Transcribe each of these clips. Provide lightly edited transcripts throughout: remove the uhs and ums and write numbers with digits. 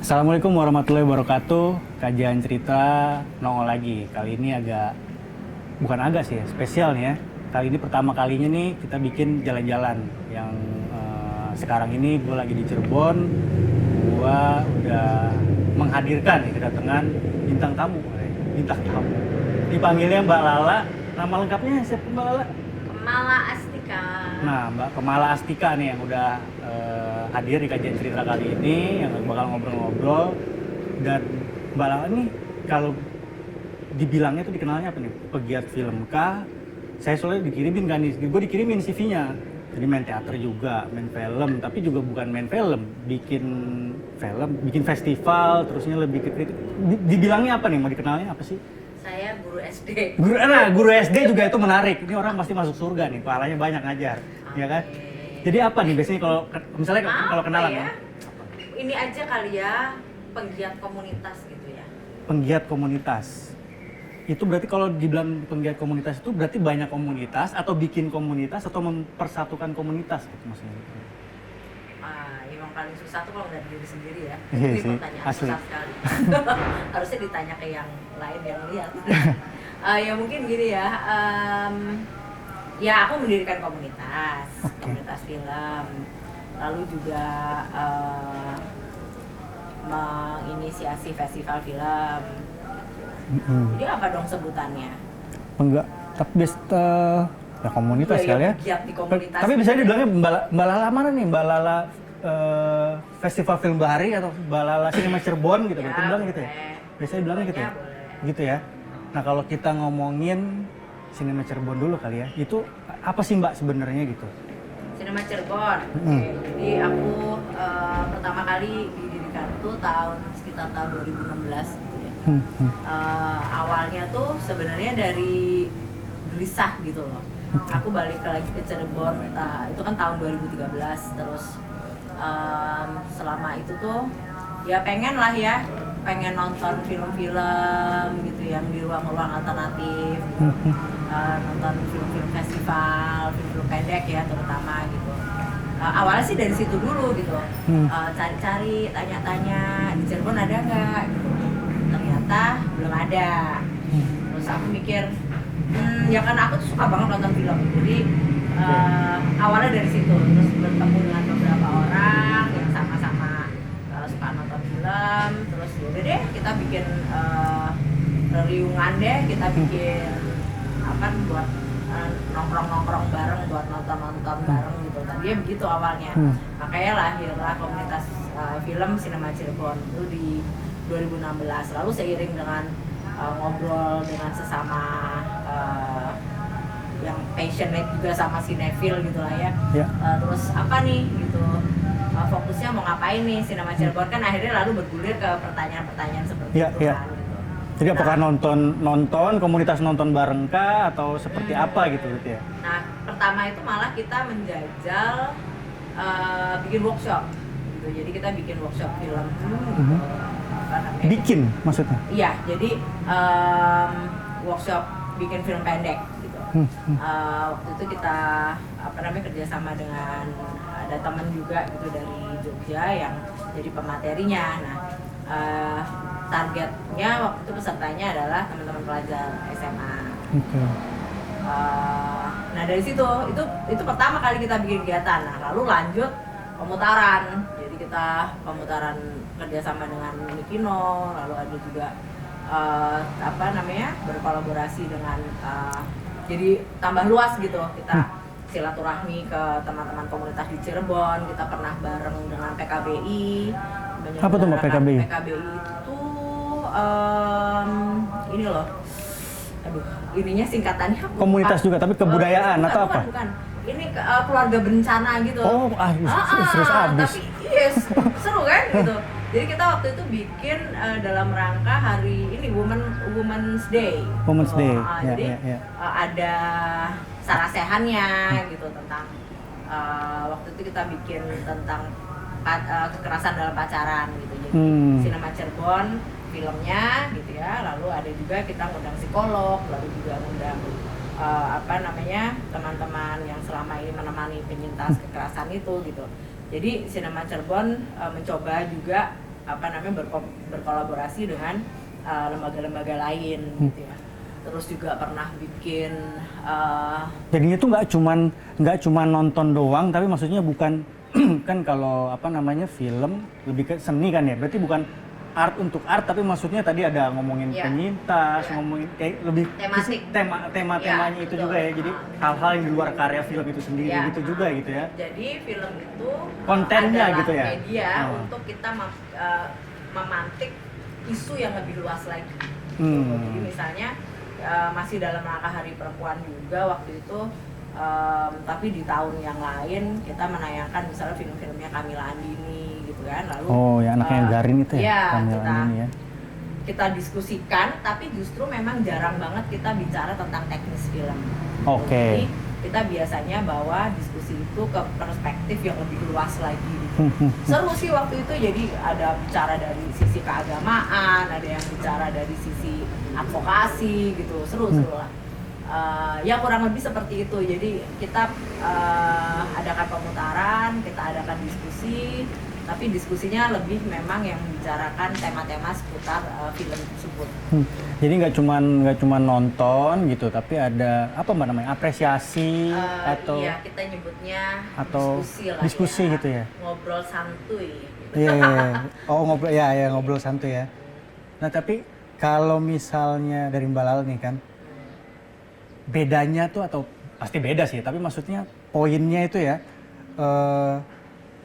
Assalamualaikum warahmatullahi wabarakatuh. Kajian cerita nongol lagi. Kali ini bukan agak sih, spesial nih ya. Kali ini pertama kalinya nih kita bikin jalan-jalan. Yang sekarang ini gue lagi di Cirebon. Gue udah menghadirkan nih kedatangan bintang tamu. Bintang tamu. Dipanggilnya Mbak Lala. Nama lengkapnya siapa Mbak Lala? Kemala Astika. Nah, Mbak Kemala Astika nih yang udah hadir di kajian cerita kali ini, yang bakal ngobrol-ngobrol. Dan Mbak Lala nih kalau dibilangnya tuh dikenalnya apa nih? Pegiat film kah? Saya soalnya dikirimin kan nih, gue dikirimin CV-nya. Jadi main teater juga, main film, tapi juga bukan main film, bikin festival, terusnya lebih ke kritik. Dibilangnya apa nih? Mau dikenalnya apa sih? Saya guru SD. Guru SD juga itu menarik. Ini orang pasti masuk surga nih, pahalanya banyak ngajar, ya kan? Jadi apa nih biasanya kalau kenalan ya? Ini aja kali ya, penggiat komunitas gitu ya. Penggiat komunitas. Itu berarti kalau dibilang penggiat komunitas itu berarti banyak komunitas atau bikin komunitas atau mempersatukan komunitas gitu maksudnya. Yang paling susah tuh kalau nggak diri sendiri ya. Iya Ini sih, pertanyaan asli. susah sekali. Harusnya ditanya ke yang lain yang lihat. Ya mungkin gini ya. Ya aku mendirikan komunitas, komunitas film. Lalu juga menginisiasi festival film. Jadi apa dong sebutannya? Enggak, tapi ya komunitas Iya, kali ya. Giat di komunitas. Tapi biasanya dibilangnya Mbak Lala mana nih? Mbak Lala Festival Film Bahari atau Mbak Lala Cinema Cirebon gitu, berarti bilang gitu ya? Biasanya bilangnya gitu ya? Boleh. Gitu ya? Nah kalau kita ngomongin Cinema Cirebon dulu kali ya, itu apa sih Mbak sebenarnya gitu? Cinema Cirebon. Oke, jadi aku pertama kali didirikan tuh sekitar tahun 2016 gitu ya. Awalnya tuh sebenarnya dari gelisah gitu loh. Aku balik lagi ke Cirebon, itu kan tahun 2013. Terus selama itu tuh ya pengen nonton film-film gitu yang di ruang-ruang alternatif gitu. Nonton film-film festival, film-film pendek ya terutama gitu. Awalnya sih dari situ dulu gitu. Cari-cari, tanya-tanya di Cirebon ada nggak gitu. Ternyata belum ada. Terus aku mikir ya kan aku tuh suka banget nonton film, jadi awalnya dari situ. Terus bertemu dengan beberapa orang yang sama-sama suka nonton film. Terus yaudah deh kita bikin riungan deh, kita bikin apa buat nongkrong-nongkrong bareng, buat nonton-nonton bareng gitu. Tadinya begitu awalnya. Makanya lahirlah komunitas film Cinema Cirebon itu di 2016. Lalu seiring dengan ngobrol dengan sesama yang passionate juga sama sinetfil gitu lah ya. Terus apa nih gitu, fokusnya mau ngapain nih Cinema Cirebon, kan akhirnya lalu bergulir ke pertanyaan-pertanyaan seperti itu kan gitu. Jadi apakah nonton komunitas nonton bareng kah atau seperti apa gitu ya? Nah pertama itu malah kita menjajal bikin workshop gitu. Jadi kita bikin workshop film gitu. Bikin maksudnya? Iya, jadi workshop bikin film pendek gitu. Waktu itu kita kerjasama dengan ada teman juga gitu dari Jogja yang jadi pematerinya. Nah targetnya waktu itu pesertanya adalah teman-teman pelajar SMA. Nah dari situ itu pertama kali kita bikin kegiatan. Nah lalu lanjut pemutaran. Jadi kita pemutaran kerjasama dengan Mikino, lalu ada juga berkolaborasi dengan jadi tambah luas gitu. Kita silaturahmi ke teman-teman komunitas di Cirebon. Kita pernah bareng dengan PKBI. Apa tuh Mbak PKBI? PKBI itu ini loh. Aduh, ininya singkatannya apa? Komunitas juga, tapi kebudayaan atau apa? Bukan. Ini keluarga bencana gitu. Oh, serius abis. Tapi yes, seru kan gitu. Jadi kita waktu itu bikin dalam rangka hari ini Women's Day. Women's gitu. Day. Jadi ada sarasehannya gitu tentang waktu itu kita bikin tentang kekerasan dalam pacaran gitu. Jadi Cinema Cirebon filmnya gitu ya. Lalu ada juga kita ngundang psikolog, lalu juga ngundang teman-teman yang selama ini menemani penyintas kekerasan itu gitu. Jadi Cinema Cirebon mencoba juga berkolaborasi dengan lembaga-lembaga lain gitu ya. Terus juga pernah bikin jadinya tuh nggak cuman nonton doang, tapi maksudnya bukan kan kalau film lebih ke seni kan ya, berarti bukan art untuk art, tapi maksudnya tadi ada ngomongin penyintas, ngomongin kayak lebih tematik, temanya itu juga ya, jadi hal-hal yang di luar karya film itu sendiri gitu juga gitu ya. Jadi film itu kontennya adalah gitu ya, media untuk kita memantik isu yang lebih luas lagi. Jadi misalnya masih dalam rangka Hari Perempuan juga waktu itu, tapi di tahun yang lain kita menayangkan misalnya film-filmnya Kamila Andini gitu kan, lalu yang anaknya Garin itu ya, Kamila Andini ya. Kita diskusikan, tapi justru memang jarang banget kita bicara tentang teknis film. Jadi kita biasanya bawa diskusi itu ke perspektif yang lebih luas lagi gitu. Seru sih waktu itu, jadi ada bicara dari sisi keagamaan, ada yang bicara dari sisi advokasi gitu, seru lah. Ya kurang lebih seperti itu. Jadi kita adakan pemutaran, kita adakan diskusi, tapi diskusinya lebih memang yang membicarakan tema-tema seputar film tersebut. Jadi nggak cuman nonton gitu, tapi ada apresiasi atau iya, kita nyebutnya atau diskusi ya. Gitu ya. Ngobrol santuy. Iya. Ngobrol santuy ya. Nah tapi kalau misalnya dari Mbak Lala nih kan, bedanya tuh, atau pasti beda sih, tapi maksudnya poinnya itu ya,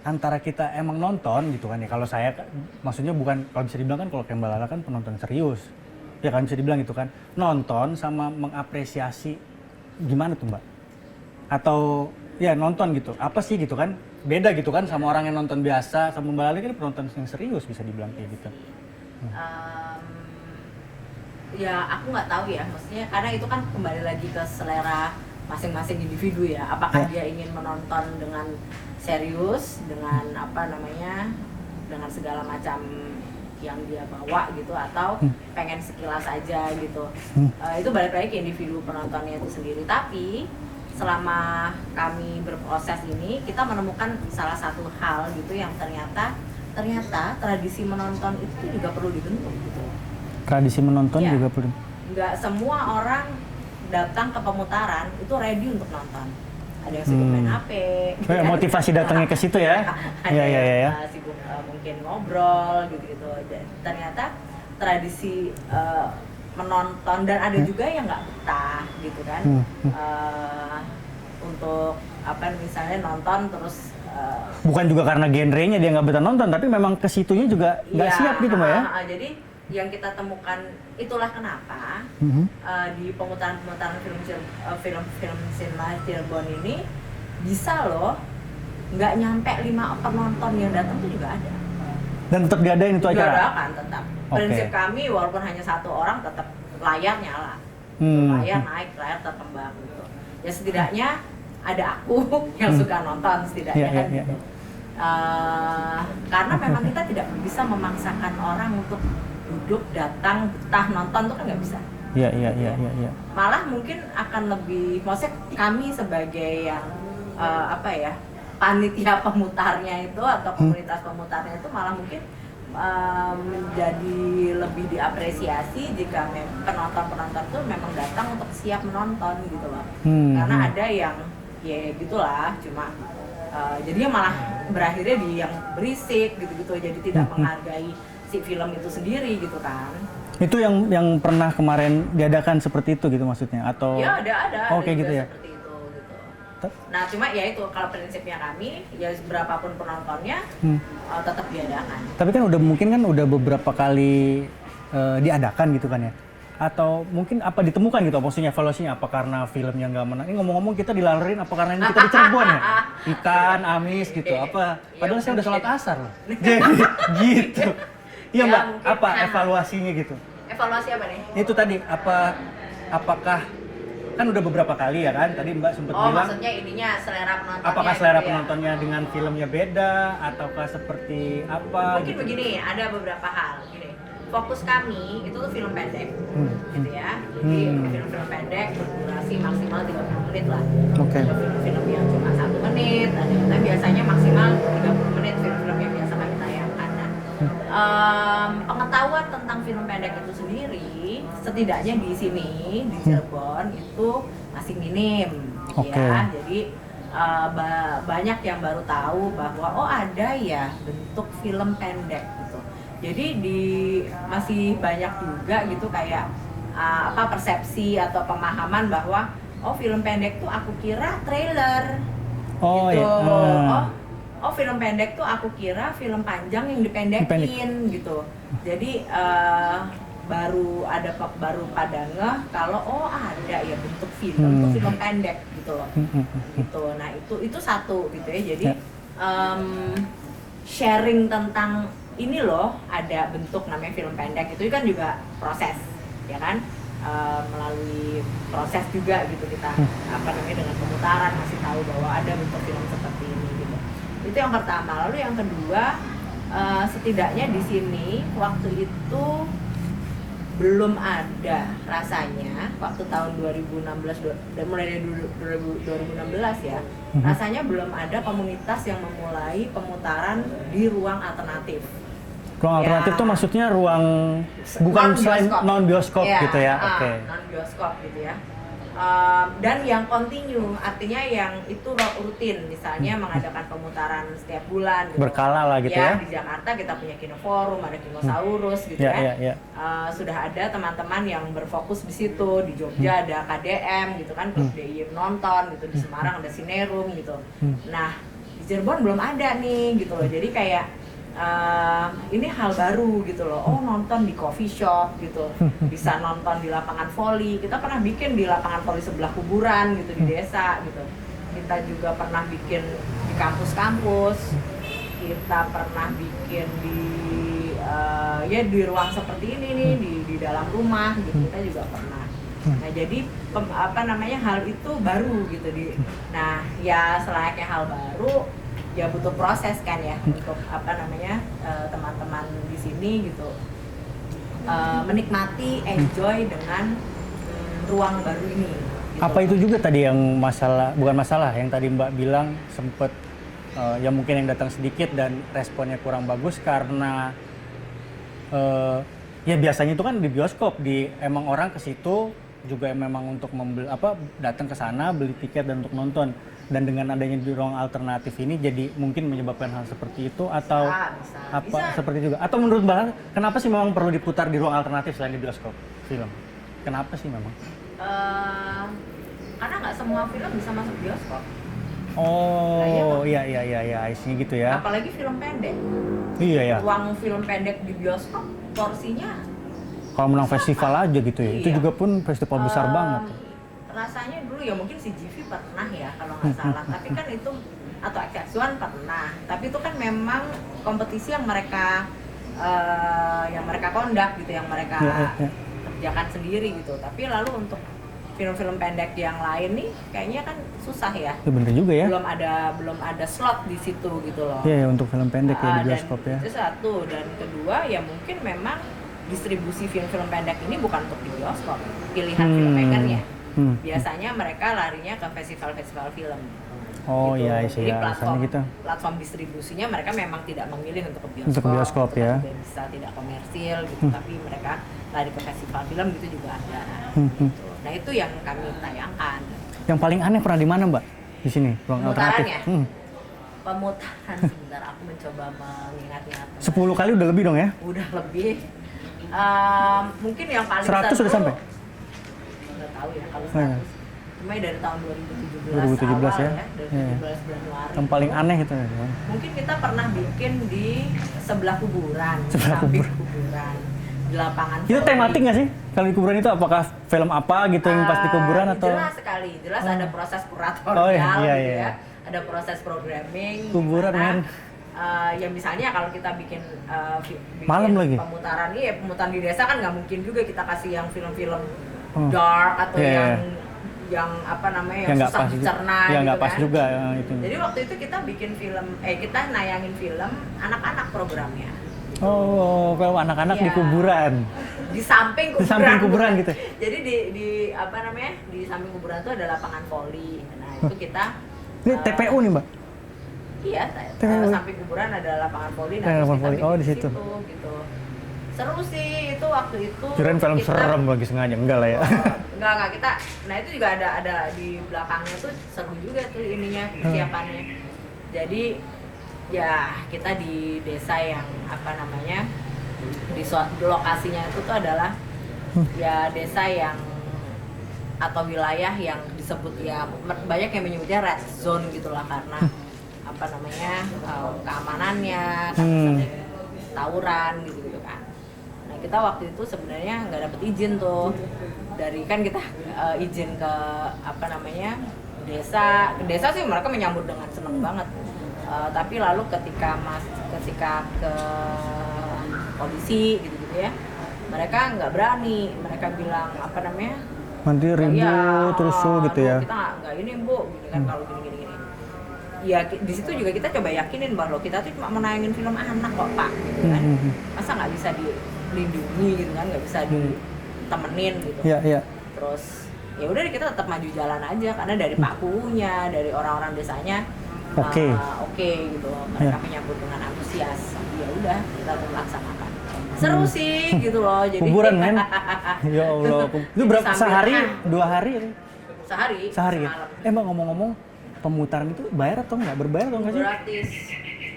antara kita emang nonton gitu kan ya. Kalau saya maksudnya bukan, kalau bisa dibilang kan kalau kayak Mbak Lala kan penonton serius ya kan, bisa dibilang gitu kan, nonton sama mengapresiasi gimana tuh Mbak, atau ya nonton gitu apa sih gitu kan, beda gitu kan sama orang yang nonton biasa, sama Mbak Lala kan penonton yang serius bisa dibilang kayak gitu. Ya aku nggak tahu ya, maksudnya karena itu kan kembali lagi ke selera masing-masing individu ya, apakah dia ingin menonton dengan serius, dengan dengan segala macam yang dia bawa gitu, atau pengen sekilas aja gitu. Itu balik lagi ke individu penontonnya itu sendiri. Tapi selama kami berproses ini, kita menemukan salah satu hal gitu yang ternyata tradisi menonton itu juga perlu dibentuk gitu. Tradisi menonton juga perlu. Nggak semua orang datang ke pemutaran itu ready untuk nonton. Ada yang sibuk main HP. Motivasi datangnya ke situ ya. Ada yang sibuk mungkin ngobrol gitu. Ternyata tradisi menonton, dan ada juga yang nggak betah gitu kan. Untuk misalnya nonton terus. Bukan juga karena genrenya dia nggak betah nonton, tapi memang ke situnya juga nggak siap gitu Mbak ya. Jadi yang kita temukan itulah kenapa di pemutaran film Cinema Cirebon ini bisa loh nggak nyampe 5 penonton yang datang tuh juga ada. Dan tetap diadain itu acara? Diadakan tetap. Prinsip kami walaupun hanya 1 orang tetap layar nyala, layar naik, layar terkembang gitu. Ya setidaknya ada aku yang suka nonton setidaknya kan gitu. Karena memang kita tidak bisa memaksakan orang untuk duduk, datang, betah nonton tuh kan nggak bisa. Iya. Malah mungkin akan lebih, maksudnya kami sebagai yang panitia pemutarnya itu atau komunitas pemutarnya itu malah mungkin menjadi lebih diapresiasi jika penonton tuh memang datang untuk siap menonton gitu loh. Karena ada yang ya gitulah, cuma jadinya malah berakhirnya di yang berisik gitu-gitu, jadi tidak menghargai si film itu sendiri gitu kan. Itu yang pernah kemarin diadakan seperti itu gitu maksudnya, atau? Ya ada. Kayak gitu ya. Seperti itu gitu. Nah cuma ya itu kalau prinsipnya kami ya berapapun penontonnya tetap diadakan. Tapi kan udah beberapa kali diadakan gitu kan ya. Atau mungkin apa ditemukan gitu, maksudnya evaluasinya apa karena filmnya nggak menang? Ini ngomong-ngomong kita dilalerin apa karena ini kita di Cirebon ya? Ikan, amis gitu, apa? Padahal saya udah sholat asar loh. Jadi gitu. Iya Mbak, apa evaluasinya gitu? Evaluasi apa nih? Itu tadi, apakah kan udah beberapa kali ya kan? Tadi Mbak sempat bilang. Maksudnya ininya selera penontonnya. Apakah selera penontonnya dengan filmnya beda, ataukah seperti apa? Mungkin gitu? Begini, ada beberapa hal. Gini, fokus kami itu tuh film pendek, gitu ya. Jadi film-film pendek berdurasi maksimal 30 menit lah. Ada film-film yang cuma 1 menit, ada yang biasanya maksimal 30 menit film-film yang biasa kami tayangkan. pengetahuan tentang film pendek itu sendiri setidaknya di sini di Cirebon itu masih minim ya. Jadi banyak yang baru tahu bahwa oh ada ya bentuk film pendek gitu. Jadi masih banyak juga gitu kayak persepsi atau pemahaman bahwa oh film pendek tuh aku kira trailer gitu. Oh film pendek tuh aku kira film panjang yang dipendekin gitu. Jadi baru pada ngeh kalau oh ada ya bentuk film tuh film pendek gitu loh. Gitu. Nah itu satu gitu ya. Jadi sharing tentang ini loh ada bentuk namanya film pendek itu kan juga proses ya kan. Melalui proses juga gitu kita dengan pemutaran masih tahu bahwa ada bentuk film seperti ini gitu. Itu yang pertama. Lalu yang kedua, setidaknya di sini waktu itu belum ada rasanya waktu tahun 2016 dan mulai dari 2016 ya. Rasanya belum ada komunitas yang memulai pemutaran di ruang alternatif. Ruang alternatif tuh maksudnya ruang bukan selain non bioskop gitu ya. Oke. Non bioskop gitu ya. Dan yang continue, artinya yang itu rutin, misalnya mengadakan pemutaran setiap bulan gitu. Berkala lah gitu ya. Di Jakarta kita punya Kino Forum, ada Kinosaurus gitu kan. Sudah ada teman-teman yang berfokus di situ. Di Jogja ada KDM gitu kan, Klub DIY nonton gitu. Di Semarang ada Sinerum gitu. Nah, di Cirebon belum ada nih gitu loh. Jadi kayak ini hal baru gitu loh. Oh nonton di coffee shop gitu, bisa nonton di lapangan voli. Kita pernah bikin di lapangan voli sebelah kuburan gitu di desa gitu. Kita juga pernah bikin di kampus-kampus. Kita pernah bikin di di ruang seperti ini nih di dalam rumah gitu. Kita juga pernah. Nah jadi hal itu baru gitu Nah ya selayaknya hal baru. Ya butuh proses kan ya untuk teman-teman di sini gitu menikmati, enjoy dengan ruang baru ini. Gitu. Apa itu juga tadi yang bukan masalah yang tadi Mbak bilang sempet ya mungkin yang datang sedikit dan responnya kurang bagus karena ya biasanya itu kan di bioskop emang orang ke situ juga memang untuk datang ke sana beli tiket dan untuk nonton. Dan dengan adanya di ruang alternatif ini jadi mungkin menyebabkan hal seperti itu atau bisa. Seperti juga atau menurut Mbak kenapa sih memang perlu diputar di ruang alternatif selain di bioskop film? Kenapa sih memang? Karena nggak semua film bisa masuk bioskop. Oh iya isinya gitu ya. Apalagi film pendek. Iya ya. Ruang film pendek di bioskop porsinya kalau menang festival aja gitu ya. Iya. Itu juga pun festival besar banget. Rasanya dulu ya mungkin CGV pernah ya kalau nggak salah, tapi kan itu atau XX1 pernah, tapi itu kan memang kompetisi yang mereka kondak gitu, yang mereka kerjakan sendiri gitu. Tapi lalu untuk film-film pendek yang lain nih kayaknya kan susah ya. Bener juga ya. Belum ada slot di situ gitu loh. Iya untuk film pendek ya di bioskop ya. Itu satu, dan kedua ya mungkin memang distribusi film-film pendek ini bukan untuk di bioskop, pilihan filmmakernya. Biasanya mereka larinya ke festival-festival film. Oh gitu. Iya sih. Jadi platform distribusinya mereka memang tidak memilih untuk ke bioskop. Untuk bioskop ya. Juga bisa tidak komersil gitu, tapi mereka lari ke festival film gitu juga ada. Gitu. Nah itu yang kami tayangkan. Yang paling aneh pernah di mana Mbak? Di sini ruang alternatif. Pemutaran sebentar aku mencoba mengingat-ingat. 10 kali udah lebih dong ya? Udah lebih. Mungkin yang paling 100 sudah sampai? Tahu ya kalau 100. Cuma dari tahun 2017 awal ya. Dari 17 Januari. Yang paling aneh itu ya. Mungkin kita pernah bikin di sebelah kuburan, samping kuburan, di lapangan. Itu tematik nggak sih? Kalau di kuburan itu apakah film apa gitu yang pas di kuburan atau? Jelas sekali, ada proses kuratorial gitu ya. Ada proses programming. Kuburan kan. Ya misalnya kalau kita bikin malam lagi. Pemutaran di desa kan nggak mungkin juga kita kasih yang film-film dark atau yang susah dicerna gitu nggak kan. Pas juga itu. Jadi waktu itu kita bikin film, kita nayangin film anak-anak programnya. Oh, kalau anak-anak di kuburan. Di samping kuburan. Di samping kuburan gitu. Jadi di samping kuburan itu ada lapangan voli. Nah, itu kita ini TPU nih, Mbak. Iya, samping kuburan ada lapangan voli. Nah, Lapangan kita voli. bikin Oh, di di situ. Gitu. Seru sih itu waktu itu. Kirain film kita- serem lagi sengaja, enggak lah ya. Enggak kita. Nah itu juga ada di belakangnya tuh seru juga tuh ininya persiapannya. Jadi ya kita di desa yang apa namanya di lokasinya itu tuh adalah ya desa yang atau wilayah yang disebut ya banyak yang menyebutnya red zone gitulah karena apa namanya keamanannya, karena tawuran gitu kan. Nah kita waktu itu sebenarnya nggak dapet izin tuh dari kan kita izin ke apa namanya desa sih mereka menyambut dengan seneng banget. Tapi lalu ketika ke polisi gitu ya mereka nggak berani, mereka bilang apa namanya Nanti ribut terus gitu ya. kita nggak ini bu gini kan kalau gini ya di situ juga kita coba yakinin bahwa kita tuh cuma menayangin film anak kok pak gitu kan masa nggak bisa dilindungi gitu kan nggak bisa ditemenin gitu Iya. terus ya udah kita tetap maju jalan aja karena dari pakunya dari orang-orang desanya Oke. gitu mereka menyambut dengan antusias ya udah kita laksanakan seru sih gitu loh jadi Kuburan men. Ya Allah. Itu berapa Sambil sehari? 2 hari? sehari Ya? semalam. Mbak ngomong-ngomong pemutaran itu bayar atau nggak? Berbayar atau nggak sih? Gratis.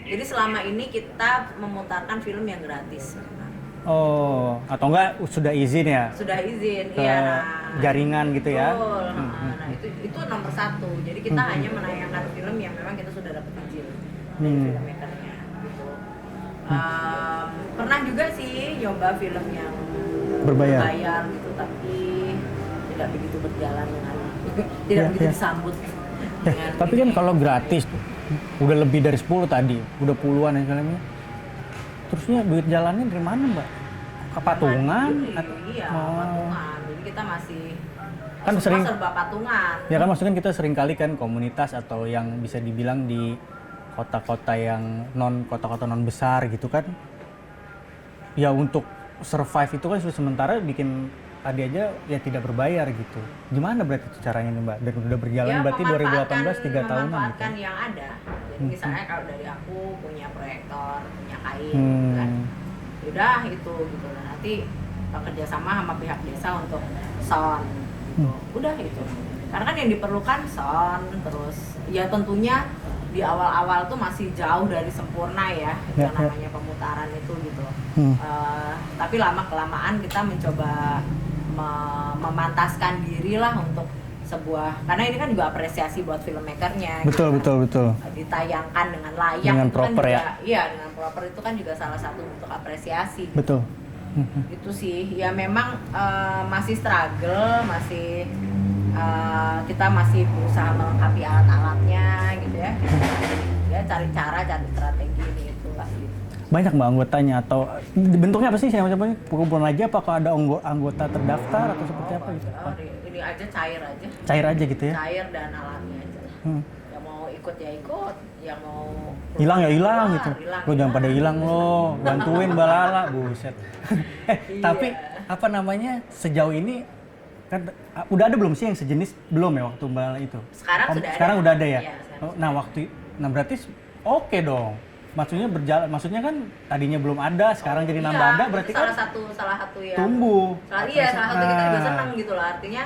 Jadi selama ini kita memutarkan film yang gratis. Oh, atau enggak sudah izin ya? Sudah izin, Ke jaringan gitu ya? Betul. Nah itu nomor 1. Jadi kita hanya menayangkan film yang memang kita sudah dapat izin dari filmmakernya. Gitu. Pernah juga sih nyoba film yang Berbayar. gitu, tapi tidak begitu berjalan dengan tidak begitu disambut. Tapi kan kalau gratis udah lebih dari 10 tadi, udah puluhan ya filmnya. Terusnya duit jalannya dari mana mbak? Kepatungan? Iya, patungan. Jadi kita masih Kan semua sering- serba patungan. Ya kan maksudnya kita sering kali kan komunitas atau yang bisa dibilang di kota-kota yang kota-kota non besar gitu kan. Ya untuk survive itu kan sudah sementara bikin tadi aja ya tidak berbayar gitu. Gimana berarti itu caranya nih mbak? Dan udah berjalan Ya, berarti 2018 3 tahunan gitu. memanfaatkan yang ada. Jadi misalnya kalau dari aku punya proyektor, punya kain, Hmm. gitu kan. Udah itu gitu. Nah, nanti bekerja sama pihak desa untuk sound. Gitu. Udah itu. Karena kan yang diperlukan sound, terus ya tentunya di awal-awal tuh masih jauh dari sempurna ya, Ya, yang namanya pemutaran itu gitu. Hmm. Tapi lama-kelamaan kita mencoba memantaskan diri lah untuk sebuah, karena ini kan juga apresiasi buat filmmakernya. Betul, gitu. betul. Ditayangkan dengan layak. Dengan itu proper kan ya. juga, iya dengan proper itu kan juga salah satu bentuk apresiasi. Betul. Itu sih, ya memang masih struggle, masih kita masih berusaha melengkapi alat-alatnya gitu ya. Ya cari cara, cari strategi itu lah gitu. Banyak mbak anggotanya atau bentuknya apa sih siapa-siapanya? Perkumpulan aja apakah ada anggota terdaftar atau seperti apa gitu? Ini aja cair aja. Cair aja gitu ya? Cair dan alami aja lah. Yang mau ikut ya ikut, yang mau Hilang ya hilang keluar, gitu. hilang, Lo jangan pada hilang lo, bantuin Mbak Lala, buset. Iya. Tapi apa namanya sejauh ini kan udah ada belum sih yang sejenis belum ya waktu Mbak Lala itu? Sekarang sudah ada. Sekarang udah ada ya? Iya, sekarang Oh, nah berarti oke dong. Maksudnya berjalan, maksudnya kan tadinya belum ada, sekarang jadi nambah ada, berarti itu kan salah satu yang tumbuh. salah satu kita juga Nah. senang gitu lah, artinya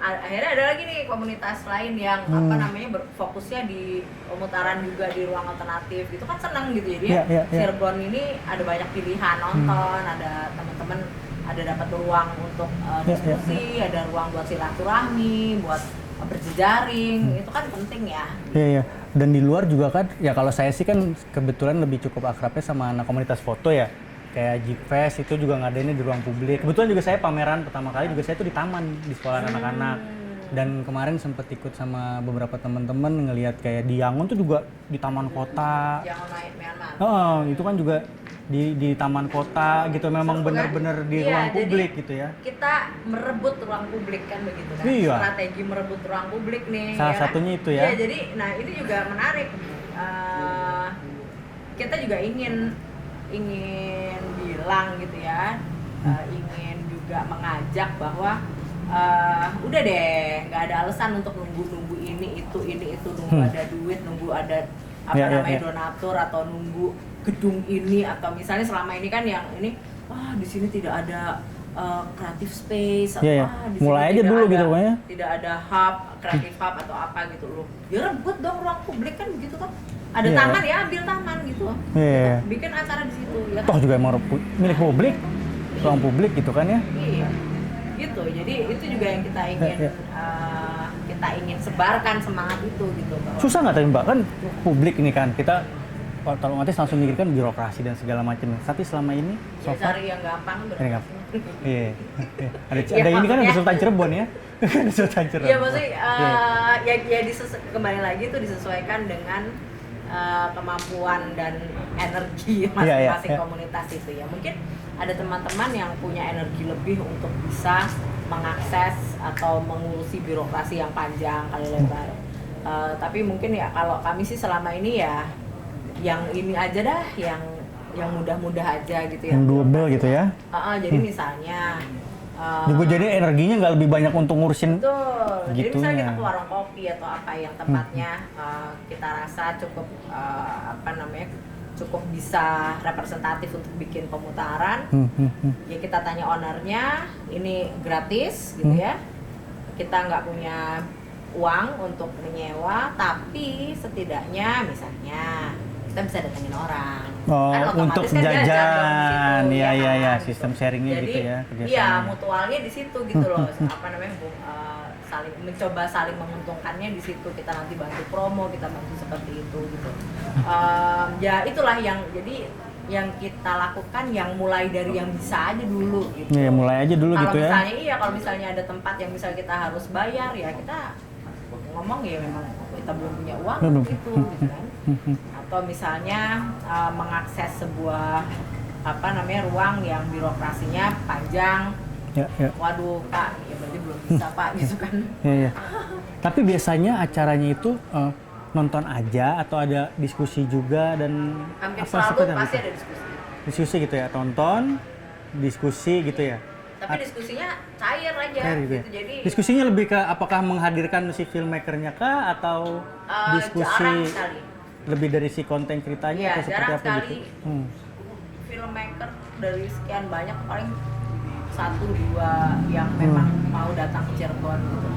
akhirnya ada lagi nih komunitas lain yang apa namanya fokusnya di pemutaran juga di ruang alternatif gitu kan senang gitu jadi Iya. Cirebon ini ada banyak pilihan nonton, ada teman-teman ada dapat ruang untuk diskusi, ada ruang buat silaturahmi, buat berjejaring, itu kan penting ya. Iya. Dan di luar juga kan, ya kalau saya sih kan kebetulan lebih cukup akrabnya sama anak komunitas foto ya. Kayak Jigfest itu juga ngadainnya di ruang publik. Kebetulan juga saya pameran pertama kali juga saya tuh di taman, di sekolah anak-anak. Dan kemarin sempet ikut sama beberapa teman-teman ngelihat kayak di Yangon tuh juga di taman kota. Jangan naik Myanmar. Oh, itu kan juga di taman kota gitu, memang Seru kan? bener-bener di Iya, ruang jadi publik gitu ya. Kita merebut ruang publik kan begitu kan. Iya. Strategi merebut ruang publik nih. Salah ya kan? satunya itu ya. Iya, jadi nah ini juga menarik. Kita juga ingin bilang gitu ya, ingin juga mengajak bahwa udah deh, nggak ada alasan untuk nunggu ini itu nunggu ada duit, nunggu ada donatur atau nunggu gedung ini, atau misalnya selama ini kan yang ini di sini tidak ada creative space atau di sini mulai aja dulu gitu pokoknya. Tidak ada hub, creative hub atau apa gitu loh. Ya rebut dong ruang publik kan begitu kan. Ada taman ya, ambil taman gitu. Bikin acara di situ ya. Toh juga emang milik publik, ruang publik gitu kan ya. Iya. Gitu. Jadi itu juga yang kita ingin kita ingin sebarkan semangat itu gitu. Susah nggak tapi Mbak, kan publik ini kan kita kalau otomatis langsung mikirkan birokrasi dan segala macam. Tapi selama ini cari yang gampang Iya. Ada ini kan ada Sultan Cirebon ya. Ada Sultan Cirebon. Iya maksudnya kembali lagi itu disesuaikan dengan kemampuan dan energi masing-masing komunitas itu ya. Mungkin ada teman-teman yang punya energi lebih untuk bisa mengakses atau mengurusi birokrasi yang panjang kali lebar. Tapi mungkin ya kalau kami sih selama ini ya yang ini aja dah, yang mudah-mudah aja gitu ya. Yang double gitu ya. Jadi misalnya juga jadi energinya nggak lebih banyak untuk ngurusin. Betul. Jadi Gitunya. misalnya kita ke warung kopi atau apa yang tempatnya kita rasa cukup cukup bisa representatif untuk bikin pemutaran. Ya kita tanya ownernya, ini gratis gitu ya. Kita nggak punya uang untuk menyewa, tapi setidaknya misalnya kita bisa datengin orang. Untuk kan jajan, ya kan? Sistem sharingnya jadi, gitu ya. Iya, mutualnya di situ gitu loh. Saling menguntungkannya di situ. Kita nanti bantu promo, kita bantu seperti itu gitu. Ya itulah yang yang kita lakukan, yang mulai dari yang bisa aja dulu gitu. Iya, mulai aja dulu gitu ya. Kalau misalnya ada tempat yang misalnya kita harus bayar ya kita ngomong ya memang kita belum punya uang gitu kan. Atau misalnya mengakses sebuah ruang yang birokrasinya panjang. Waduh Pak, ya berarti belum bisa Pak gitu kan. Tapi biasanya acaranya itu nonton aja atau ada diskusi juga dan hampir selalu pasti ada diskusi. Diskusi gitu ya, tonton, diskusi gitu ya. Tapi diskusinya cair aja gitu. Jadi diskusinya lebih ke apakah menghadirkan si filmmakernya kah atau diskusi lebih dari si konten ceritanya atau seperti apa gitu? Filmmaker dari sekian banyak paling 1-2 yang memang mau datang ke Cirebon gitu.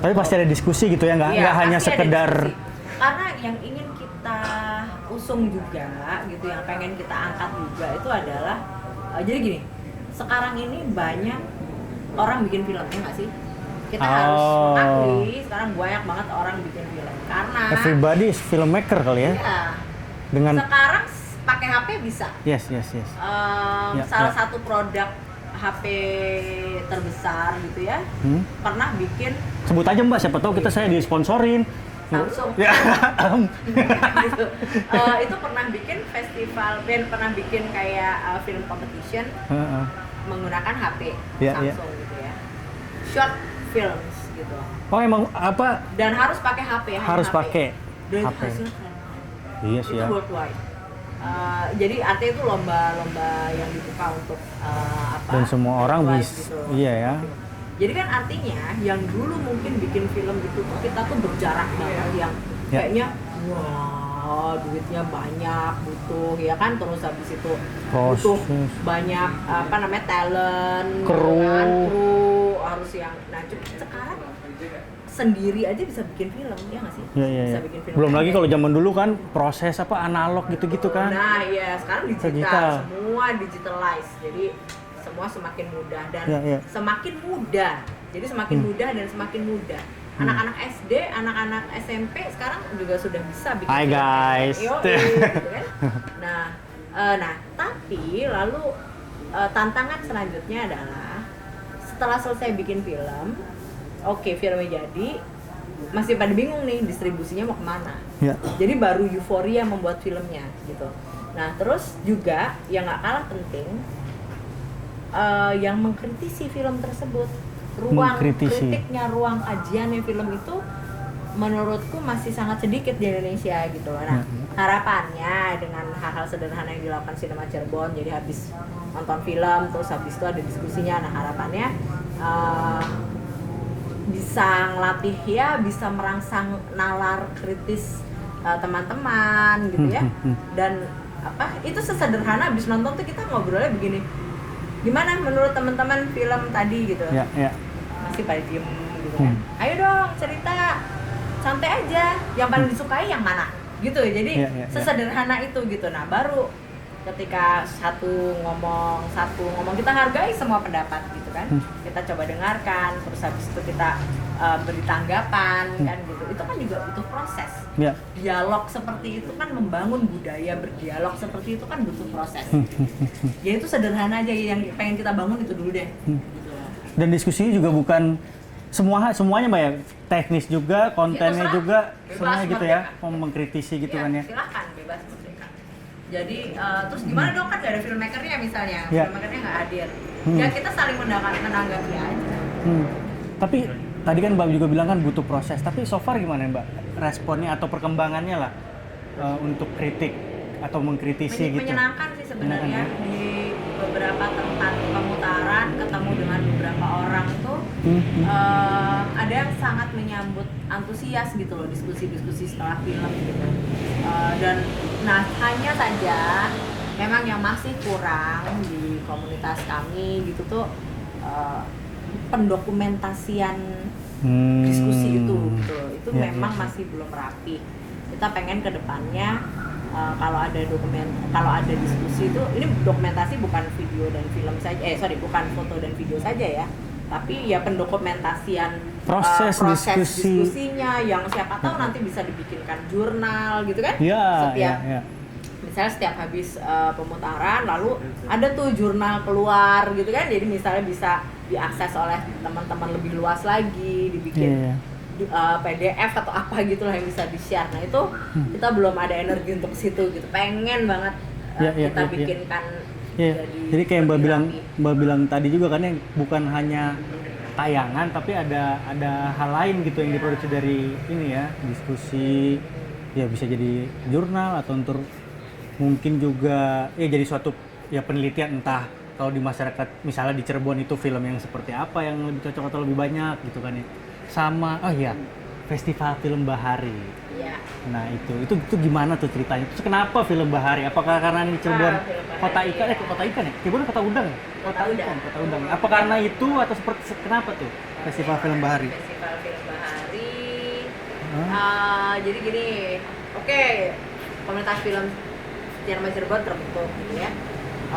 Tapi pasti ada diskusi gitu ya, nggak hanya sekedar. Karena yang ingin kita usung juga gitu, yang pengen kita angkat juga itu adalah jadi gini, sekarang ini banyak orang bikin film, ya nggak sih? Kita harus mengakui sekarang banyak banget orang bikin film karena everybody is filmmaker kali ya. Iya. Dengan sekarang pakai HP bisa. Yes. Salah satu produk HP terbesar gitu ya, pernah bikin. Sebut aja Mbak, siapa tahu saya disponsorin. Samsung. Ya. Gitu. Itu pernah bikin festival, pernah bikin kayak film competition menggunakan HP Samsung gitu ya. Short films gitu. Oh emang apa? Dan harus pakai HP. Harus pakai Dan HP. Itu hasilnya keren. Iya sih itu ya. worldwide. Jadi artinya itu lomba-lomba yang dibuka untuk dan semua orang bisa gitu. Iya ya. Jadi kan artinya yang dulu mungkin bikin film gitu kita tuh berjarak banget yang kayaknya wah duitnya banyak butuh ya kan, terus habis itu butuh banyak talent, kru harus yang sekarang sendiri aja bisa bikin film, ya nggak sih? Bisa bikin film. Belum lagi kalau zaman dulu kan proses analog gitu-gitu kan. Nah iya, sekarang digital. Semua digitalize, jadi semua semakin mudah dan semakin mudah. Jadi semakin mudah dan semakin mudah. Anak-anak SD, anak-anak SMP sekarang juga sudah bisa bikin film. Hai guys. Gitu kan? Nah, tapi lalu tantangan selanjutnya adalah setelah selesai bikin film, oke, filmnya jadi, masih pada bingung nih distribusinya mau kemana. Jadi baru euforia membuat filmnya gitu. Nah terus juga yang nggak kalah penting, yang mengkritisi film tersebut, kritiknya, ruang kajiannya film itu menurutku masih sangat sedikit di Indonesia gitu. Nah harapannya dengan hal-hal sederhana yang dilakukan Sinema Cirebon, jadi habis nonton film terus habis itu ada diskusinya. Nah harapannya bisa ngelatih ya, bisa merangsang nalar kritis teman-teman gitu ya. Dan itu sesederhana abis nonton tuh kita ngobrolnya begini, gimana menurut teman-teman film tadi gitu. Masih pada diem gitu kan. Ayo dong cerita, santai aja, yang paling disukai yang mana gitu. Jadi sesederhana itu gitu. Nah baru ketika satu ngomong kita hargai semua pendapat gitu kan, kita coba dengarkan, terus habis itu kita beri tanggapan kan gitu. Itu kan juga butuh proses. Dialog seperti itu kan membangun budaya berdialog seperti itu kan butuh proses. Ya itu sederhana aja, yang pengen kita bangun itu dulu deh. Gitu. Dan diskusinya juga bukan semuanya Mbak ya, teknis juga, kontennya ya, juga, bebas, semuanya gitu merdeka. ya, mengkritisi gitu kan ya. Silakan bebas merdeka. Jadi terus gimana dong, kan gak ada filmmakernya misalnya, filmmakernya nggak hadir. Ya kita saling menanggapi aja. Tapi tadi kan Mbak juga bilang kan butuh proses, tapi so far gimana Mbak responnya atau perkembangannya lah untuk kritik atau mengkritisi gitu? Menyenangkan sih sebenarnya. Di beberapa tempat pemutaran ketemu dengan beberapa orang tuh ada yang sangat menyambut antusias gitu loh, diskusi-diskusi setelah film gitu. Dan nah hanya saja memang yang masih kurang di komunitas kami gitu tuh pendokumentasian diskusi itu gitu. Itu memang masih belum rapi. Kita pengen ke depannya kalau ada diskusi itu, ini dokumentasi bukan video dan film saja, bukan foto dan video saja ya, tapi ya pendokumentasian proses diskusinya, yang siapa tahu nanti bisa dibikinkan jurnal gitu kan. Misalnya setiap habis pemutaran lalu ada tuh jurnal keluar gitu kan, jadi misalnya bisa diakses oleh teman-teman lebih luas lagi, dibikin PDF atau apa gitu lah yang bisa di-share. Nah itu kita belum ada energi untuk situ gitu, pengen banget kita bikinkan. Jadi kayak Mbak bilang tadi juga kan, yang bukan hanya tayangan tapi ada hal lain gitu yang diproduksi dari ini ya, diskusi, ya bisa jadi jurnal atau untuk mungkin juga ya jadi suatu ya penelitian, entah kalau di masyarakat misalnya di Cirebon itu film yang seperti apa yang lebih cocok atau lebih banyak gitu kan ya. Sama Festival Film Bahari. Nah itu gimana tuh ceritanya? Terus kenapa Film Bahari? Apakah karena ini Cirebon kota ikan ya? Cirebon kota udang ya? Kota udang. Apa karena itu atau seperti kenapa tuh Festival Film Bahari? Festival Film Bahari. Jadi gini, komunitas film Cirebon terbentuk gitu ya.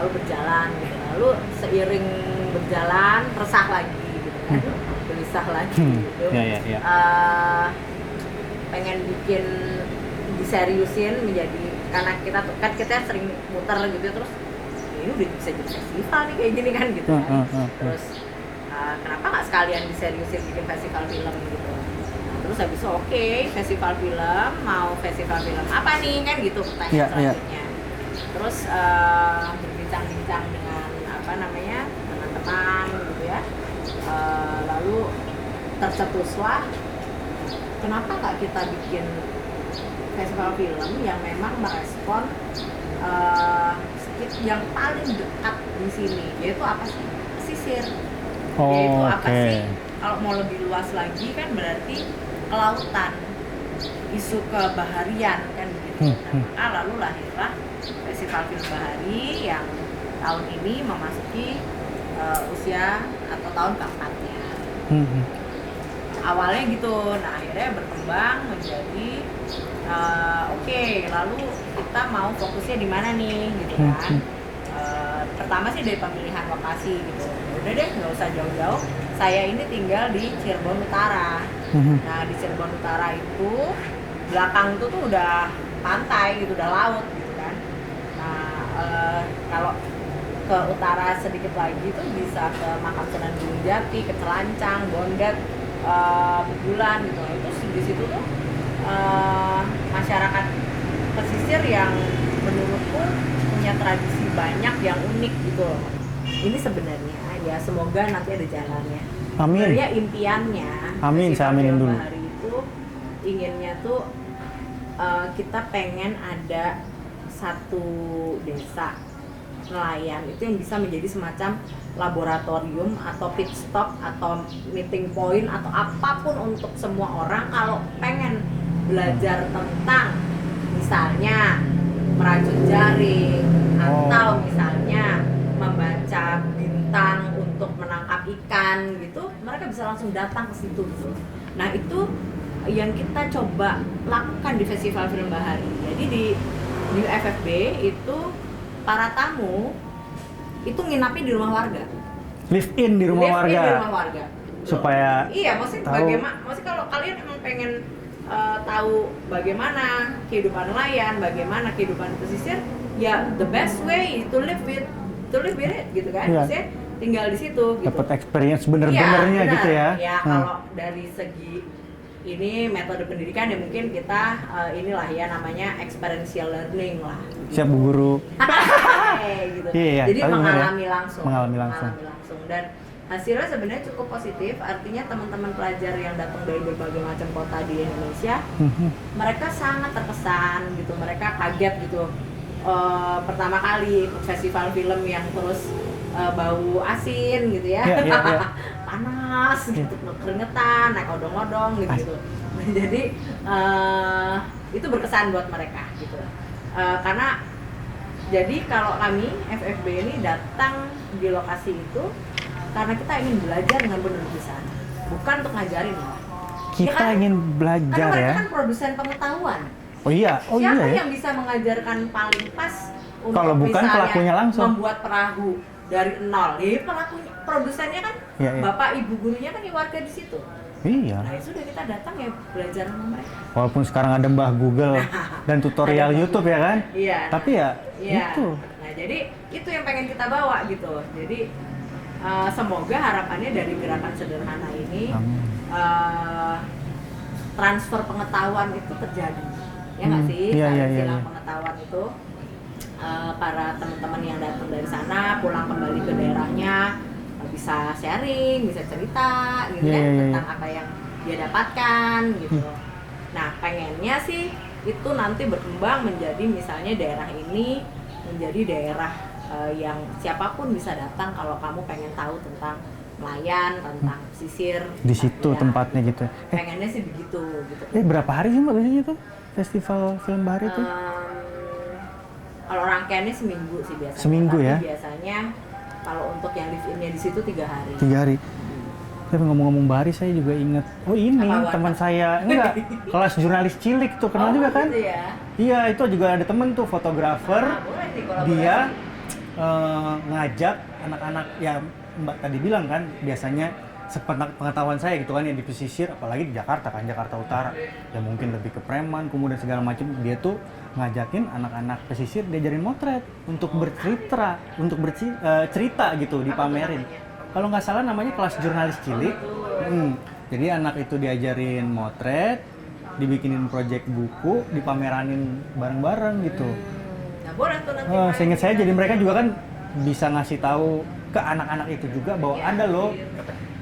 Lalu berjalan gitu. Lalu seiring berjalan resah lagi gitu kan. Gelisah lagi gitu. Pengen bikin diseriusin menjadi, karena kita sering muter gitu terus ini udah bisa jadi festival nih kayak gini kan gitu kan. Terus kenapa nggak sekalian diseriusin bikin festival film gitu. Nah, terus habis itu festival film, mau festival film apa nih kan gitu pertanyaan selanjutnya. Terus berbincang-bincang dengan teman-teman gitu ya. Lalu tercetuslah kenapa nggak kita bikin festival film yang memang merespon yang paling dekat di sini, yaitu apa sih? Pesisir. Yaitu apa sih? Kalau mau lebih luas lagi kan berarti kelautan, isu kebaharian kan begitu. Nah, lalu lahirlah Festival Film Bahari yang tahun ini memasuki usia atau tahun keempatnya. Awalnya gitu, nah akhirnya berkembang menjadi lalu kita mau fokusnya di mana nih gitu kan. Pertama sih dari pemilihan lokasi gitu, udah deh nggak usah jauh-jauh, saya ini tinggal di Cirebon Utara. Nah di Cirebon Utara itu belakang itu tuh udah pantai gitu, udah laut gitu kan. Nah kalau ke utara sedikit lagi tuh bisa ke Makam Sunan Gunung Jati, ke Celancang, Bondet, Bulan gitu. Itu di situ tuh masyarakat pesisir yang menurutku punya tradisi banyak yang unik gitu loh. Ini sebenarnya ya semoga nanti ada jalannya. Amin. Sebenarnya impiannya saya aminin dulu. Bahari itu inginnya tuh kita pengen ada satu desa nelayan itu yang bisa menjadi semacam laboratorium atau pit stop atau meeting point atau apapun untuk semua orang kalau pengen belajar tentang misalnya merajut jaring atau misalnya membaca bintang untuk menangkap ikan gitu, mereka bisa langsung datang ke situ gitu. Nah itu yang kita coba lakukan di Festival Film Bahari. Jadi di FFB itu para tamu itu nginapnya di rumah warga. Live in di rumah Live in warga. di rumah warga. Supaya iya, maksudnya tahu. maksudnya kalau kalian emang pengen tahu bagaimana kehidupan nelayan, bagaimana kehidupan pesisir, ya the best way to live with it gitu kan. Iya. Maksudnya tinggal di situ gitu. Dapat experience bener-benernya Iya, gitu ya. Ya, kalau dari segi ini metode pendidikan ya mungkin kita inilah ya namanya experiential learning lah. Siap Bu Guru. Gitu. Iya, Jadi tapi bener ya. mengalami langsung. Mengalami langsung. Dan hasilnya sebenarnya cukup positif. Artinya teman-teman pelajar yang datang dari berbagai macam kota di Indonesia, mereka sangat terkesan gitu. Mereka kaget gitu. Pertama kali festival film yang terus bau asin gitu ya. Iya. Panas gitu, keringetan, naik odong-odong gitu. Jadi itu berkesan buat mereka gitu. Karena jadi kalau kami FFB ini datang di lokasi itu karena kita ingin belajar dengan benar di sana, bukan untuk ngajarin. Kita ingin belajar karena mereka ya. kan produsen pengetahuan. Oh iya, Siapa iya ya. yang bisa mengajarkan paling pas untuk Kalau bukan misalnya pelakunya langsung. membuat perahu dari nol? Ya pelakunya, produsennya kan, Iya. bapak ibu gurunya kan ya warga di situ. Iya. Nah ya sudah kita datang ya belajar sama mereka. Walaupun sekarang ada Mbah Google dan tutorial Ada Mbah YouTube ya kan. Iya. Tapi ya Iya. itu. Nah jadi itu yang pengen kita bawa gitu. Jadi semoga harapannya dari gerakan sederhana ini Amin. transfer pengetahuan itu terjadi. Ya nggak sih? Iya, Saling iya, iya, silang iya. pengetahuan itu para teman-teman yang datang dari sana pulang kembali ke daerahnya bisa sharing, bisa cerita gitu Iya, kan iya, iya. tentang apa yang dia dapatkan gitu. Nah pengennya sih itu nanti berkembang menjadi misalnya daerah ini menjadi daerah yang siapapun bisa datang kalau kamu pengen tahu tentang nelayan, tentang pesisir. Di situ ya, tempatnya gitu. pengennya sih begitu gitu. Berapa hari sih Mbak biasanya tuh festival film Bahari itu? Kalau rangkaiannya seminggu sih biasanya. Seminggu Tapi ya? biasanya kalau untuk yang live in-nya di situ 3 hari. 3 hari. Tapi ngomong-ngomong Bahari saya juga inget. Oh ini Apa, teman Warta? saya kelas jurnalis cilik tuh kenal juga kan? Gitu ya. Iya itu juga ada temen tuh fotografer. Nah, boleh nih kolaborasi. Dia ngajak anak-anak ya Mbak tadi bilang kan biasanya sepengetahuan saya gitu kan yang di pesisir apalagi di Jakarta kan Jakarta Utara ya mungkin lebih ke preman kemudian segala macam dia tuh ngajakin anak-anak pesisir diajarin motret untuk bercerita cerita gitu dipamerin kalau nggak salah namanya kelas jurnalis cilik jadi anak itu diajarin motret dibikinin project buku dipameranin bareng-bareng gitu. Nah, boleh tuh nanti. Seingat saya jadi mereka juga kan bisa ngasih tahu ke anak-anak itu juga bahwa ada loh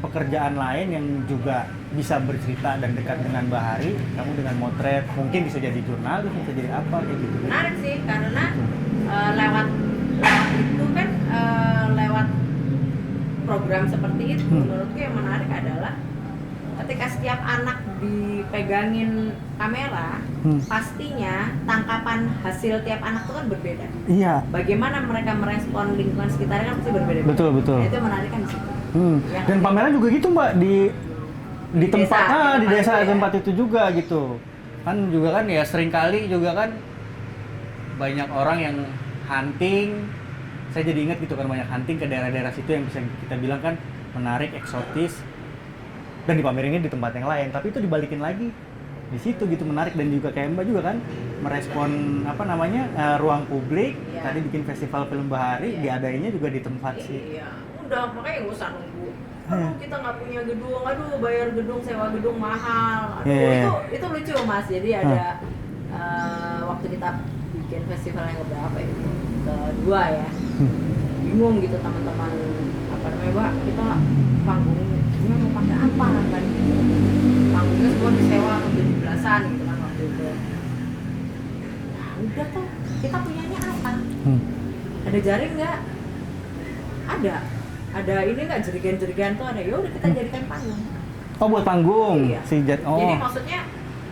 pekerjaan lain yang juga bisa bercerita dan dekat dengan Bahari. Kamu dengan motret mungkin bisa jadi jurnalis, bisa jadi apa kayak gitu. Menarik sih karena lewat itu kan lewat program seperti itu menurutku yang menarik adalah ketika setiap anak dipegangin kamera, pastinya tangkapan hasil tiap anak itu kan berbeda. Iya. Bagaimana mereka merespon lingkungan sekitarnya kan pasti berbeda. Betul. Nah, itu menarik kan di situ. Ya, Dan kan? pameran juga gitu Mbak di tempat di desa itu ya. tempat itu juga gitu. Kan juga kan ya seringkali juga kan banyak orang yang hunting. Saya jadi ingat gitu kan banyak hunting ke daerah-daerah situ yang bisa kita bilang kan menarik, eksotis. Dan dipamerinnya di tempat yang lain, tapi itu dibalikin lagi di situ gitu menarik dan juga kayak Mbak juga kan merespon apa namanya ruang publik tadi bikin festival film Bahari diadainnya juga di tempat sih. Iya, udah makanya nggak usah nunggu. Aduh, kita nggak punya gedung, aduh bayar gedung sewa gedung mahal. Aduh, itu lucu Mas. Jadi ada waktu kita bikin festival yang keberapa itu kedua ya, bingung gitu teman-teman apa namanya Mbak kita panggungnya mau pakai apa kan gitu. Panggungnya semua disewa untuk 17-an gitu kan waktu itu. Nah udah tuh kita punyanya apa? ada jaring nggak? Ada ini nggak, jerigen-jerigen tuh ada, ya udah kita jadikan panggung. Oh, buat panggung. Iya. Jadi maksudnya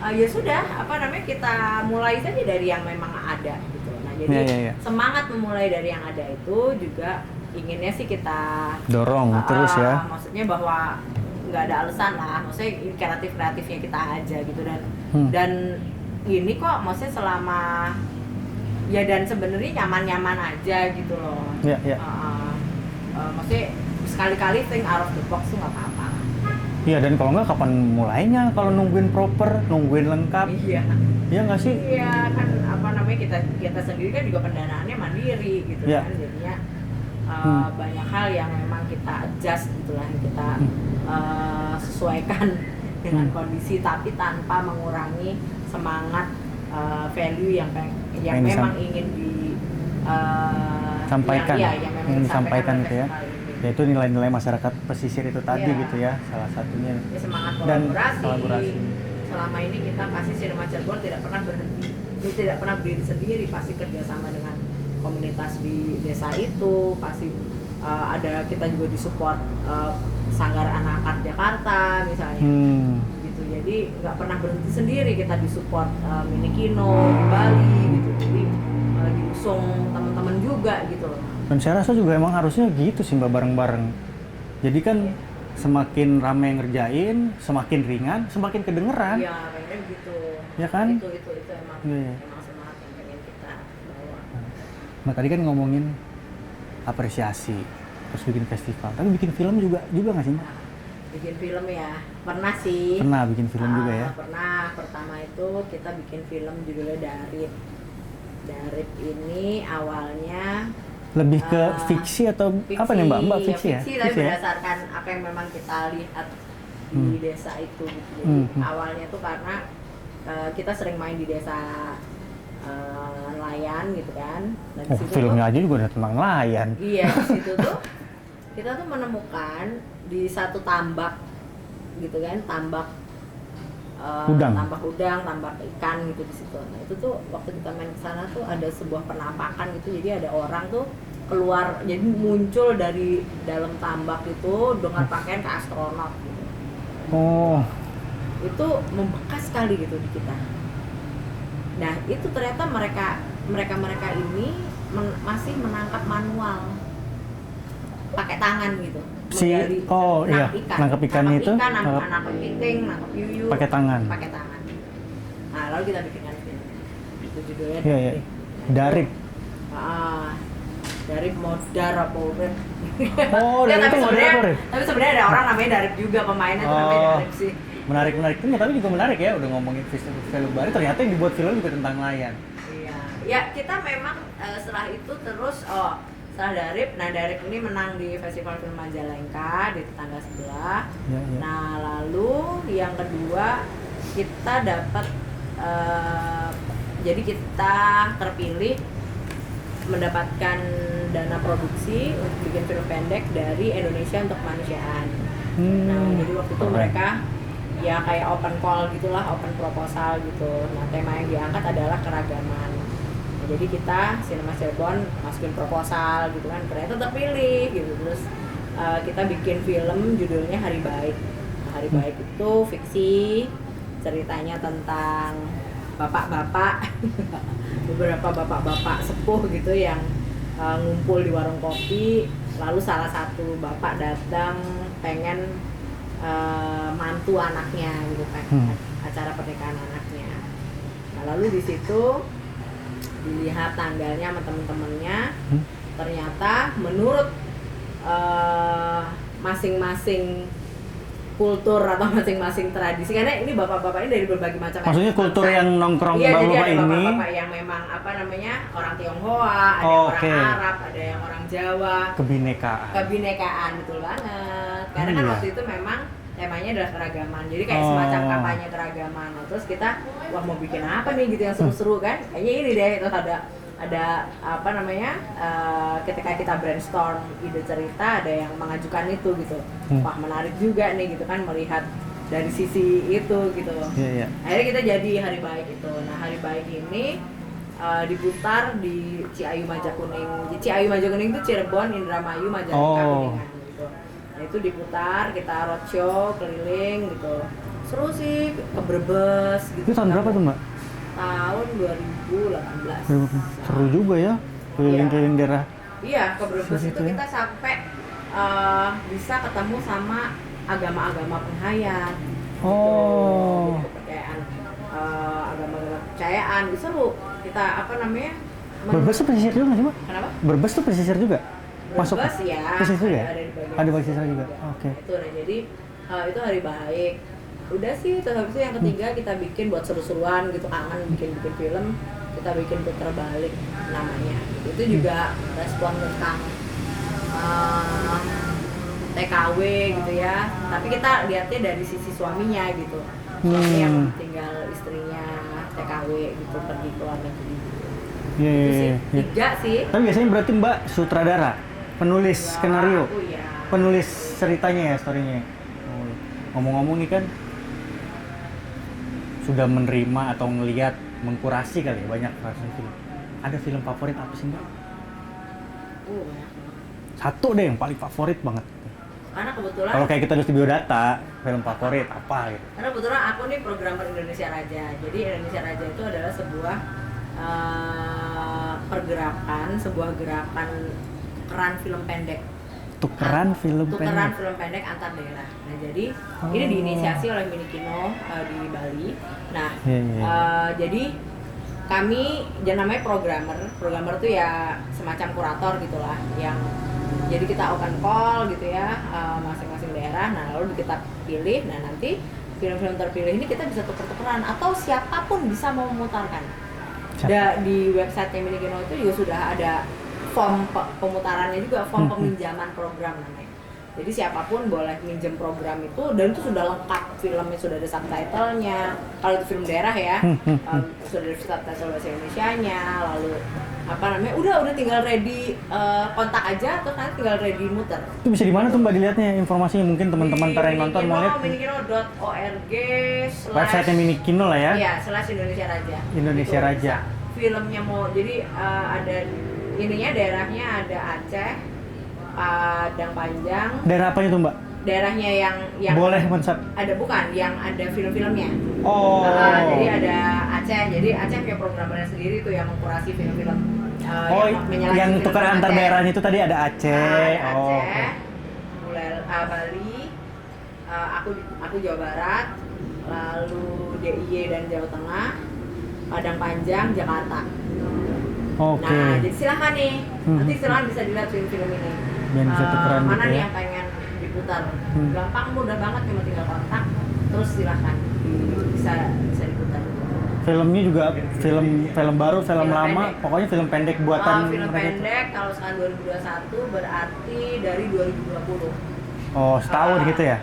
ya sudah, apa namanya, kita mulai saja dari yang memang ada gitu. Nah jadi Iya. semangat memulai dari yang ada itu juga inginnya sih kita Dorong terus ya. maksudnya bahwa nggak ada alasan lah, maksudnya kreatifnya kita aja gitu, dan ini kok maksudnya selama ya, dan sebenarnya nyaman aja gitu loh. Iya. Maksudnya sekali-kali think out of the box tuh nggak apa-apa. Iya, dan kalau nggak kapan mulainya, kalau nungguin proper, nungguin lengkap. Iya. Iya nggak sih? Iya kan, apa namanya, kita sendiri kan juga pendanaannya mandiri gitu Iya. kan, jadinya banyak hal yang memang kita adjust gitulah, kita sesuaikan dengan kondisi, tapi tanpa mengurangi semangat value yang memang ingin sampaikan, yang memang ingin disampaikan oleh gitu ya. festival ini. Yaitu nilai-nilai masyarakat pesisir itu tadi Iya. gitu ya, salah satunya. Ya, semangat Dan kolaborasi. kolaborasi. Selama ini kita pasti Cinema Cirebon tidak pernah berhenti, tidak pernah berdiri sendiri, pasti kerjasama dengan komunitas di desa itu, pasti ada, kita juga disupport Sanggar Anak Art Jakarta misalnya. Gitu, jadi nggak pernah berhenti sendiri, kita disupport Mini Kino di Bali gitu, jadi diusung teman-teman juga gitu loh. Dan saya rasa juga emang harusnya gitu sih Mbak, bareng-bareng. Jadi kan semakin ramai yang ngerjain, semakin ringan, semakin kedengeran. Iya, kayaknya begitu. Ya kan? Itu emang Iya. emang semangat yang pengen kita bawa. Nah tadi kan ngomongin apresiasi, terus bikin festival. Tapi bikin film juga nggak sih Mbak? Bikin film ya, pernah sih. Pernah bikin film juga ya? Pernah. Pertama itu kita bikin film judulnya Darip. Darip ini awalnya Lebih ke fiksi atau apa nih Mbak? Mbak fiksi ya? Fiksi, tapi berdasarkan apa yang memang kita lihat di desa itu gitu. Jadi awalnya tuh karena kita sering main di desa nelayan gitu kan. Dan di situ Filmnya tuh, aja juga udah tentang nelayan. iya, di situ tuh kita tuh menemukan di satu tambak gitu kan, tambak Udang. tambak udang, tambak ikan gitu di situ. Nah itu tuh waktu kita main ke sana tuh ada sebuah penampakan gitu, jadi ada orang tuh keluar, jadi muncul dari dalam tambak itu dengan pakaian ke astronot gitu. Oh, Itu membekas sekali gitu di kita. Nah itu ternyata mereka ini masih menangkap manual pakai tangan gitu. Menggali, nangkap ikan itu, nangkap kepiting, nangkap yuyu pakai tangan. Nah lalu kita bikinkan film itu judulnya Iya. Darip. Darip modar apa urip. Oh, Darip itu modar apa urip? Tapi sebenarnya ada orang namanya Darip juga, pemainnya tuh namanya Darip sih. Menarik itu, tapi juga menarik ya, udah ngomongin film Bali, ternyata yang dibuat film juga tentang nelayan. Iya, ya kita memang setelah itu terus setelah Darip, nah Darip ini menang di Festival Film Majalengka di tetangga sebelah. Ya. Nah lalu yang kedua kita dapat jadi kita terpilih mendapatkan dana produksi untuk bikin film pendek dari Indonesia untuk Kemanusiaan. Nah jadi waktu itu mereka ya kayak open call gitulah, open proposal gitu. Nah tema yang diangkat adalah keragaman. Nah, jadi kita Cinema Cirebon masukin proposal gitu kan, ternyata terpilih gitu. Terus kita bikin film judulnya Hari Baik. Nah, Hari Baik itu fiksi, ceritanya tentang bapak-bapak beberapa bapak-bapak sepuh gitu yang ngumpul di warung kopi, lalu salah satu bapak datang pengen mantu anaknya gitu kan, acara pernikahan anaknya. Nah, lalu di situ dilihat tanggalnya sama temen-temennya, ternyata menurut masing-masing kultur atau masing-masing tradisi, karena ini bapak-bapak ini dari berbagai macam. Maksudnya kultur yang nongkrong iya, bapak-bapak jadi ada ini. bapak-bapak yang memang apa namanya orang Tionghoa, ada yang orang Arab, ada yang orang Jawa. Kebinekaan betul banget. Karena kan waktu itu memang temanya adalah keragaman. Jadi kayak semacam kampanye keragaman. Nah, terus kita mau bikin apa nih gitu yang seru-seru kan? Kayaknya ini deh, terus ada apa namanya, ketika kita brainstorm ide cerita, ada yang mengajukan itu gitu. Wah menarik juga nih gitu kan, melihat dari sisi itu gitu. Iya. Akhirnya kita jadi Hari Baik itu. Nah Hari Baik ini diputar di Ciayu Majakuning. Ciayu Majakuning itu Cirebon, Indramayu, Majalengka, Kuningan gitu. Nah itu diputar, kita roadshow keliling gitu. Seru sih, ke Brebes gitu. Itu tahun berapa tuh Mbak? Tahun 2018. Seru juga ya, keliling-keliling daerah. Iya, ke Brebes Situ itu ya. kita sampai bisa ketemu sama agama-agama penghayat. Oh. Gitu, kepercayaan agama-agama kepercayaan. Itu seru. Kita apa namanya? Brebes tuh pesisir juga nggak sih Mbak? Kenapa? Brebes tuh pesisir juga? Masuk Brebes ya. ke situ ya? Ada di bagian Ada di pesisir juga. Oke. Itu nah jadi itu hari baik. Udah sih, terus habis itu yang ketiga kita bikin buat seru-seruan gitu, kangen bikin film, kita bikin putar balik namanya. Itu juga respon tentang TKW gitu ya. Tapi kita lihatnya dari sisi suaminya gitu. Suami yang tinggal istrinya TKW gitu pergi ke luar negeri. Iya, Itu iya, sih iya. 3 sih. Tapi biasanya berarti Mbak sutradara, penulis skenario, Aku ya. penulis ceritanya ya, storynya. Oh. Ngomong-ngomong nih kan sudah menerima atau ngelihat, mengkurasi kali ya banyak film. Ada film favorit apa sih Mbak? Banyak. Satu deh yang paling favorit banget. Karena kebetulan Kalau kayak kita nulis di biodata, film favorit apa gitu? Karena kebetulan aku nih programmer Indonesia Raja. Jadi Indonesia Raja itu adalah sebuah pergerakan, sebuah gerakan tukeran film pendek. Tukeran film Tukeran pendek. film pendek antar daerah. Nah jadi ini diinisiasi oleh Minikino di Bali. Nah Iya. jadi kami jangan namanya programmer tuh ya semacam kurator gitulah yang jadi kita open call gitu ya masing-masing daerah, nah lalu kita pilih, nah nanti film-film terpilih ini kita bisa tuker-tukeran atau siapapun bisa mau memutarkan. Di website Minikino itu juga sudah ada form pemutarannya juga, form peminjaman program namanya. Jadi siapapun boleh minjem program itu dan itu sudah lengkap, filmnya sudah ada subtitlenya. Kalau itu film daerah ya, sudah ada subtitle bahasa Indonesianya, lalu apa namanya, udah tinggal ready kontak aja atau kan tinggal ready muter. Itu bisa di mana tuh Mbak dilihatnya informasinya? Mungkin teman-teman ntar yang nonton mau lihat. Minikino.org Website Minikino lah ya. Iya, /Indonesia Raja. Indonesia Gitu, Raja. bisa. Filmnya mau, jadi ada ininya daerahnya ada Aceh, Padang Panjang. Daerah apanya tuh Mbak? Daerahnya yang Boleh konsep. ada bukan yang ada film-filmnya. Oh. Jadi ada Aceh. Jadi Aceh punya programmernya sendiri tuh yang mengkurasi film-film. Yang tukar antar daerahnya itu tadi ada Aceh. Ada Oh. Aceh, mulai Bali, aku Jawa Barat, lalu DIY dan Jawa Tengah, Padang Panjang, Jakarta. Oke. Nah, jadi silakan nih. Nanti silakan bisa dilihat film-film ini. Biar bisa tukeran mana gitu nih ya. yang pengen diputar? Gampang, mudah banget, cuma tinggal kontak. Terus silakan bisa diputar. Filmnya juga film baru, film Film lama, pendek. pokoknya film pendek buatan Film mereka. pendek kalau sekarang 2021 berarti dari 2020. Oh, setahun gitu ya?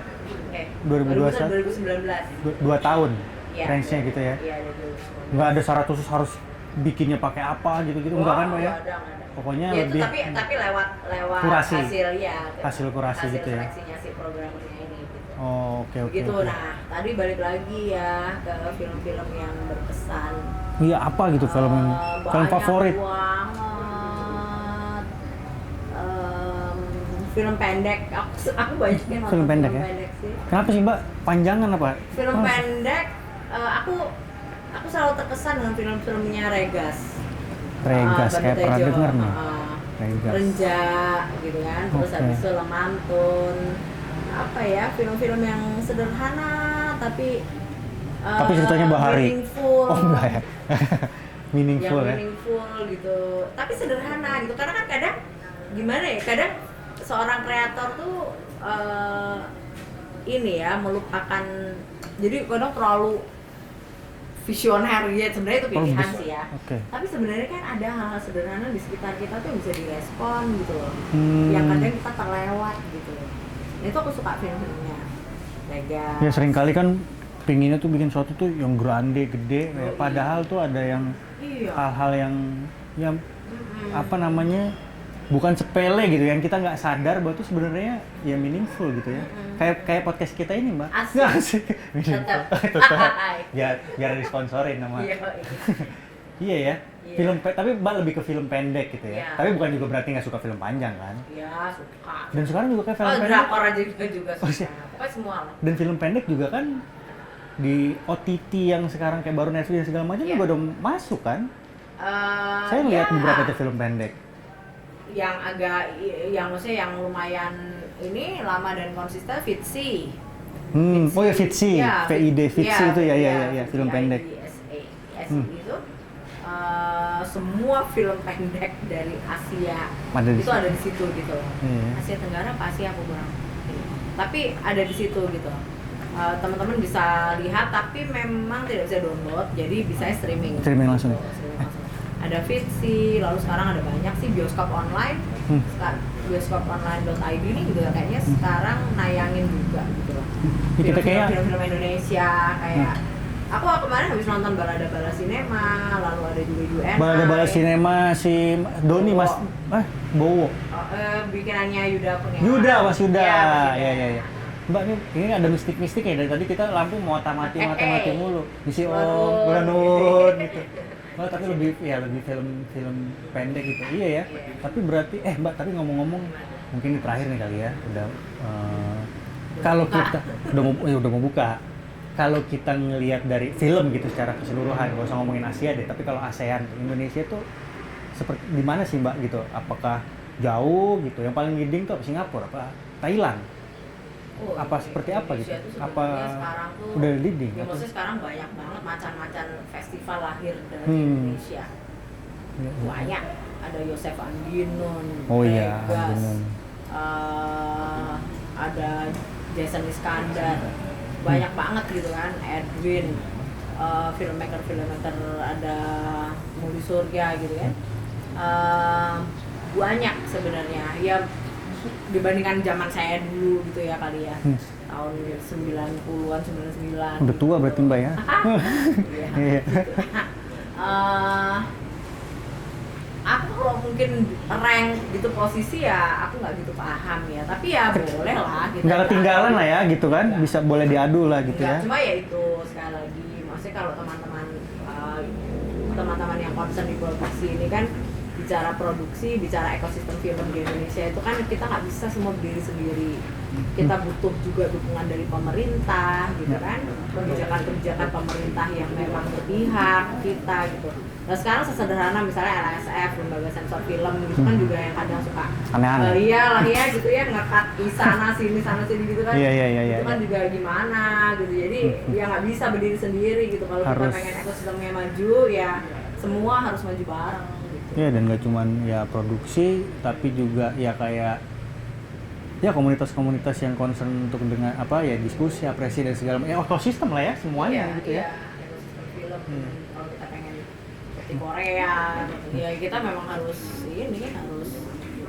2021 2019. 2 tahun. Iya. Range-nya gitu ya. Iya, dari 2019. Nggak ada syarat khusus harus bikinnya pakai apa gitu-gitu, enggak kan Pak ya? Nggak ada. Pokoknya Ya, lebih tapi lewat kurasi. hasil ya. Hasil kurasi hasil gitu ya. seleksinya si programmernya ini gitu. Oh, oke. Begitu. Nah, tadi balik lagi ya ke film-film yang berkesan. Iya, apa gitu film yang film Banyak favorit? banget. Film pendek. Aku banyak yang nonton Film pendek ya? sih. Kenapa sih Mbak? Panjangan apa? Film Oh, pendek. Aku selalu terkesan dengan film-filmnya Regas. Regas, kayak Banu pernah Tejo, denger nih. Regas. Renja gitu kan, terus Oke. habis itu Lemantun, apa ya, film-film yang sederhana tapi ceritanya bahari. meaningful. Oh enggak ya? Yang Meaningful ya? meaningful gitu, tapi sederhana gitu, karena kan kadang gimana ya, kadang seorang kreator tuh ini ya melupakan, jadi kadang terlalu visioner ya, sebenarnya itu pilihan bisa. sih ya. Oke. Tapi sebenarnya kan ada hal-hal sederhana di sekitar kita tuh yang bisa direspon gitu loh. Hmm. Yang kadang kita terlewat gitu loh. Nah, itu aku suka film-filmnya. Regas. Ya sering kali kan pinginnya tuh bikin sesuatu tuh yang grande, gede, ya, padahal tuh ada yang Iya. hal-hal yang apa namanya, bukan sepele gitu, yang kita nggak sadar bahwa itu sebenarnya ya meaningful gitu ya. Kayak podcast kita ini Mbak. Asik. Nggak asik. Meaningful. Tetap. Tetap. Biar disponsorin sama. Iya. Iya ya. Iya. Tapi Mbak lebih ke film pendek gitu ya. Iya. Tapi bukan juga berarti nggak suka film panjang kan? Iya, suka. Dan sekarang juga kayak film Oh, pendek. drakor aja juga Oh, suka. iya. Pokoknya semua lah. Dan film pendek juga kan di OTT yang sekarang kayak baru Netflix dan segala macam Iya. juga udah masuk kan? Saya Ya, lihat beberapa tuh film pendek. yang agak, yang maksudnya yang lumayan ini lama dan konsisten, Fitzy. Oh ya Fitzy, Ya, VID Fitzy ya, itu ya ya, film pendek. Itu semua film pendek dari Asia Ada di itu situ. ada di situ gitu. Iya. Asia Tenggara apa Asia aku kurang. Tapi ada di situ gitu. Teman-teman bisa lihat tapi memang tidak bisa download, jadi bisa streaming. Streaming langsung. Streaming langsung. Ada Fitzy, lalu sekarang ada banyak sih bioskop online. Bioskoponline.id ini juga kayaknya sekarang nayangin juga gitu loh. Kita kayak Film-film Indonesia kayak aku kemarin habis nonton Balada Bala Cinema, lalu ada juga UNI. Balada Bala Cinema si Doni Mas Bowo. Bikinannya Yuda Kurniawan. Yuda, Mas Yuda. Iya, Mas Yuda. Ya. Mbak ini ada mistik-mistik ya dari tadi kita lampu mau mati mulu. Misi Om, Bulan bulan Nur. Nur gitu. Oh, tapi lebih film pendek gitu. Iya ya. Tapi berarti Mbak, tapi ngomong-ngomong mungkin ini terakhir nih kali ya. Udah kalau kita udah mau buka. Kalau kita ngelihat dari film gitu secara keseluruhan, nggak usah ngomongin Asia deh, tapi kalau ASEAN, Indonesia tuh seperti di mana sih Mbak gitu? Apakah jauh gitu? Yang paling leading tuh apa Singapura, apa Thailand? Apa seperti apa gitu? Indonesia tuh Apa sebenarnya sekarang tuh udah leading? ya Atau- maksudnya sekarang banyak banget macam-macam festival lahir dari Hmm. Indonesia. Ya, Banyak. Ada Yosef Andinun, Oh iya, Regas, Andinun. ada Jason Iskandar, banyak banget gitu kan, Edwin, filmmaker ada Muli Surya gitu kan. Banyak sebenarnya ya dibandingkan zaman saya dulu gitu ya kali ya. Tahun 90-an, 99. Udah tua berarti Mbak ya? Iya. Iya. Aku kalau mungkin rank gitu posisi ya aku nggak gitu paham ya, tapi ya boleh lah gitu. Nggak ketinggalan lah ya gitu kan? Bisa boleh diadu lah gitu ya? Cuma ya itu sekali lagi, maksudnya kalau teman-teman yang concern di produksi ini kan bicara produksi, bicara ekosistem film di Indonesia itu kan kita nggak bisa semua berdiri sendiri. Kita butuh juga dukungan dari pemerintah gitu kan, kebijakan-kebijakan pemerintah yang memang berpihak kita gitu. Nah sekarang sesederhana misalnya LSF, lembaga sensor film gitu kan juga yang kadang suka Aneh-aneh. iyalah ya gitu ya, ngekat di sana sini gitu kan. Iya. Itu kan juga gimana gitu, jadi ya nggak bisa berdiri sendiri gitu. Kalau kita Harus. pengen ekosistemnya maju ya semua harus maju bareng gitu. Ya dan nggak cuman ya produksi, tapi juga ya kayak ya komunitas-komunitas yang concern untuk dengan apa ya diskusi, apresiasi dan segala macam. Ya ekosistem lah ya semuanya gitu ya. Ekosistem film. Kalau kita pengen seperti Korea gitu, ya kita memang harus harus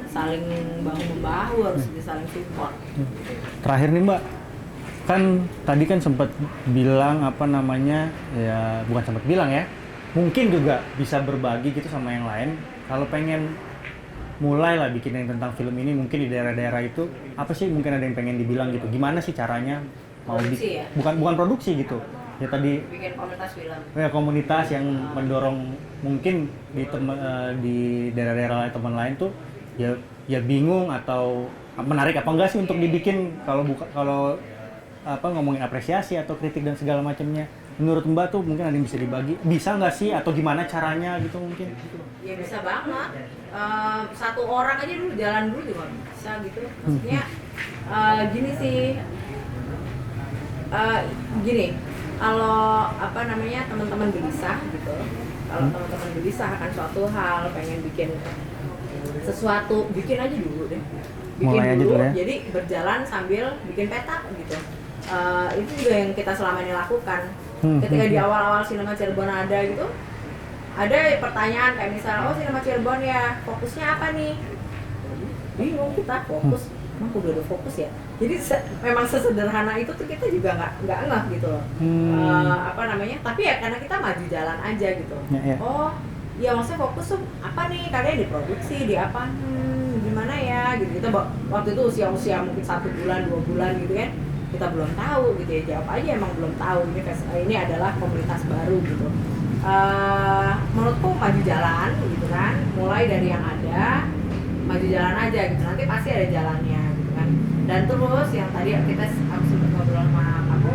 saling bahu membahu, harus saling support. Terakhir nih Mbak, kan tadi kan sempat bilang apa namanya ya bukan sempat bilang ya, mungkin juga bisa berbagi gitu sama yang lain. Kalau pengen mulai lah bikin yang tentang film ini mungkin di daerah-daerah itu apa sih mungkin ada yang pengen dibilang gitu, gimana sih caranya mau Produksi ya? bukan produksi gitu ya tadi Bikin komunitas film. ya komunitas yang mendorong mungkin di daerah-daerah teman lain tuh ya bingung atau menarik apa enggak sih untuk dibikin kalau apa ngomongin apresiasi atau kritik dan segala macamnya. Menurut Mbak tuh mungkin ada yang bisa dibagi, bisa nggak sih atau gimana caranya gitu mungkin? Ya bisa banget. Satu orang aja dulu jalan dulu juga bisa gitu. Maksudnya gini sih. Gini, kalau apa namanya teman-teman gelisah gitu. Kalau teman-teman gelisah akan suatu hal, pengen bikin sesuatu, bikin aja dulu deh. Bikin Mulai aja dulu, dulu ya. jadi berjalan sambil bikin peta gitu. Itu juga yang kita selama ini lakukan. Ketika di awal-awal Sinema Cirebon ada gitu, ada pertanyaan kayak misalnya, oh Sinema Cirebon ya fokusnya apa nih? Bingung kita fokus, emang udah ada fokus ya. Jadi memang sesederhana itu tuh kita juga nggak ngeh gitu loh. Apa namanya? Tapi ya karena kita maju jalan aja gitu. Ya. Oh, ya maksudnya fokus tuh apa nih? Kalian di produksi, di apa? Gimana ya? Gitu. Kita waktu itu usia mungkin 1 bulan, 2 bulan gitu kan. Kita belum tahu gitu ya, jawab aja emang belum tahu ini adalah komunitas baru gitu. menurutku maju jalan gitu kan, mulai dari yang ada, maju jalan aja gitu, nanti pasti ada jalannya gitu kan. Dan terus yang tadi aku sempat ngobrol sama kamu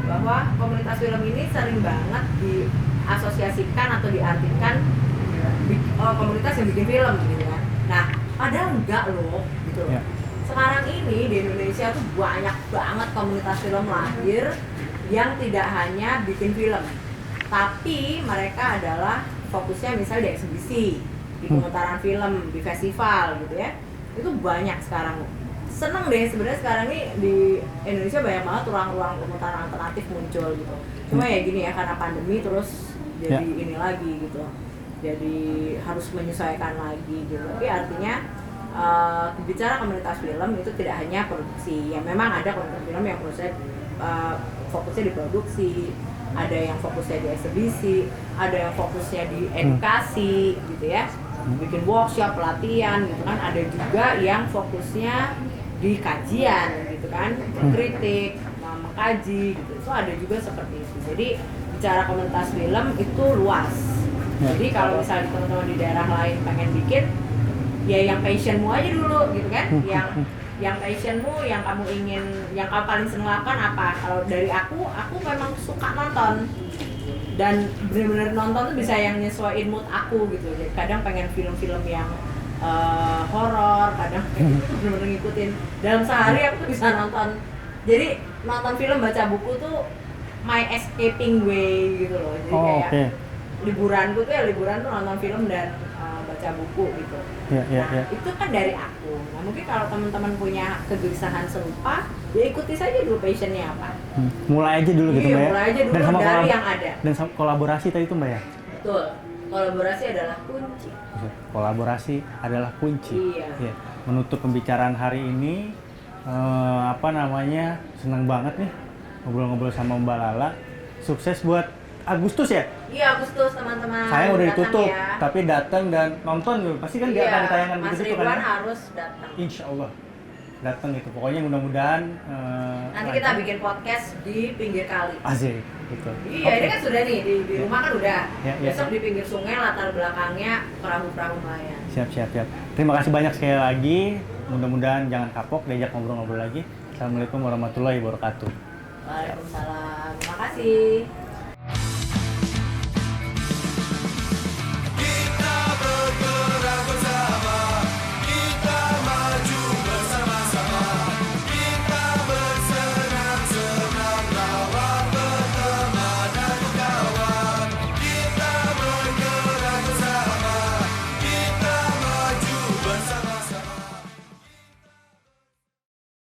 bahwa komunitas film ini sering banget diasosiasikan atau diartikan komunitas yang bikin film gitu kan. Nah, padahal enggak loh gitu loh. Ya. Sekarang ini di Indonesia tuh banyak banget komunitas film lahir yang tidak hanya bikin film, tapi mereka adalah fokusnya misalnya di eksibisi, di pemutaran film, di festival gitu ya. Itu banyak sekarang. Seneng deh sebenarnya sekarang ini di Indonesia banyak banget ruang-ruang pemutaran alternatif muncul gitu. Cuma ya gini ya, karena pandemi terus jadi ini lagi gitu. Jadi harus menyesuaikan lagi gitu. Tapi artinya bicara komunitas film itu tidak hanya produksi. Ya memang ada komunitas film yang fokusnya di produksi, ada yang fokusnya di eksibisi, ada yang fokusnya di edukasi gitu ya, bikin workshop, pelatihan gitu kan. Ada juga yang fokusnya di kajian gitu kan, kritik, mengkaji gitu. Itu ada juga seperti itu. Jadi bicara komunitas film itu luas. Jadi kalau misalnya teman-teman di daerah lain pengen bikin, ya yang passionmu aja dulu gitu kan, yang passionmu, yang kamu ingin, yang kamu paling seneng lakukan apa. Kalau dari aku memang suka nonton, dan benar-benar nonton tuh bisa yang nyesuaiin mood aku gitu. Jadi kadang pengen film-film yang horor, kadang benar-benar ngikutin. Dalam sehari aku tuh bisa nonton. Jadi nonton film, baca buku tuh my escaping way gitu loh. Jadi kayak liburanku tuh ya liburan tuh nonton film dan baca buku gitu. Itu kan dari aku. Nah mungkin kalau teman-teman punya kegelisahan serupa, ya ikuti saja dulu passionnya apa. Mulai aja dulu gitu Mbak ya. Mulai aja dulu dan dari yang ada. Dan kolaborasi tadi tuh Mbak ya. Betul. Kolaborasi adalah kunci. Kolaborasi adalah kunci. Iya. Ya. Menutup pembicaraan hari ini, senang banget nih ngobrol-ngobrol sama Mbak Lala. Sukses buat Agustus ya? Iya, Agustus teman-teman. Saya udah ditutup, ya. tapi datang dan nonton pasti kan dia akan ditayangkan Mas begitu Ridwan kan? harus datang. Insya Allah datang gitu. Pokoknya mudah-mudahan Nanti kita bikin podcast di pinggir kali. Asik gitu. Iya, ini kan sudah nih di rumah kan udah. Ya. Besok di pinggir sungai, latar belakangnya perahu-perahu nelayan. Siap. Terima kasih banyak sekali lagi. Mudah-mudahan jangan kapok, diajak ngobrol-ngobrol lagi. Assalamualaikum warahmatullahi wabarakatuh. Waalaikumsalam. Terima kasih.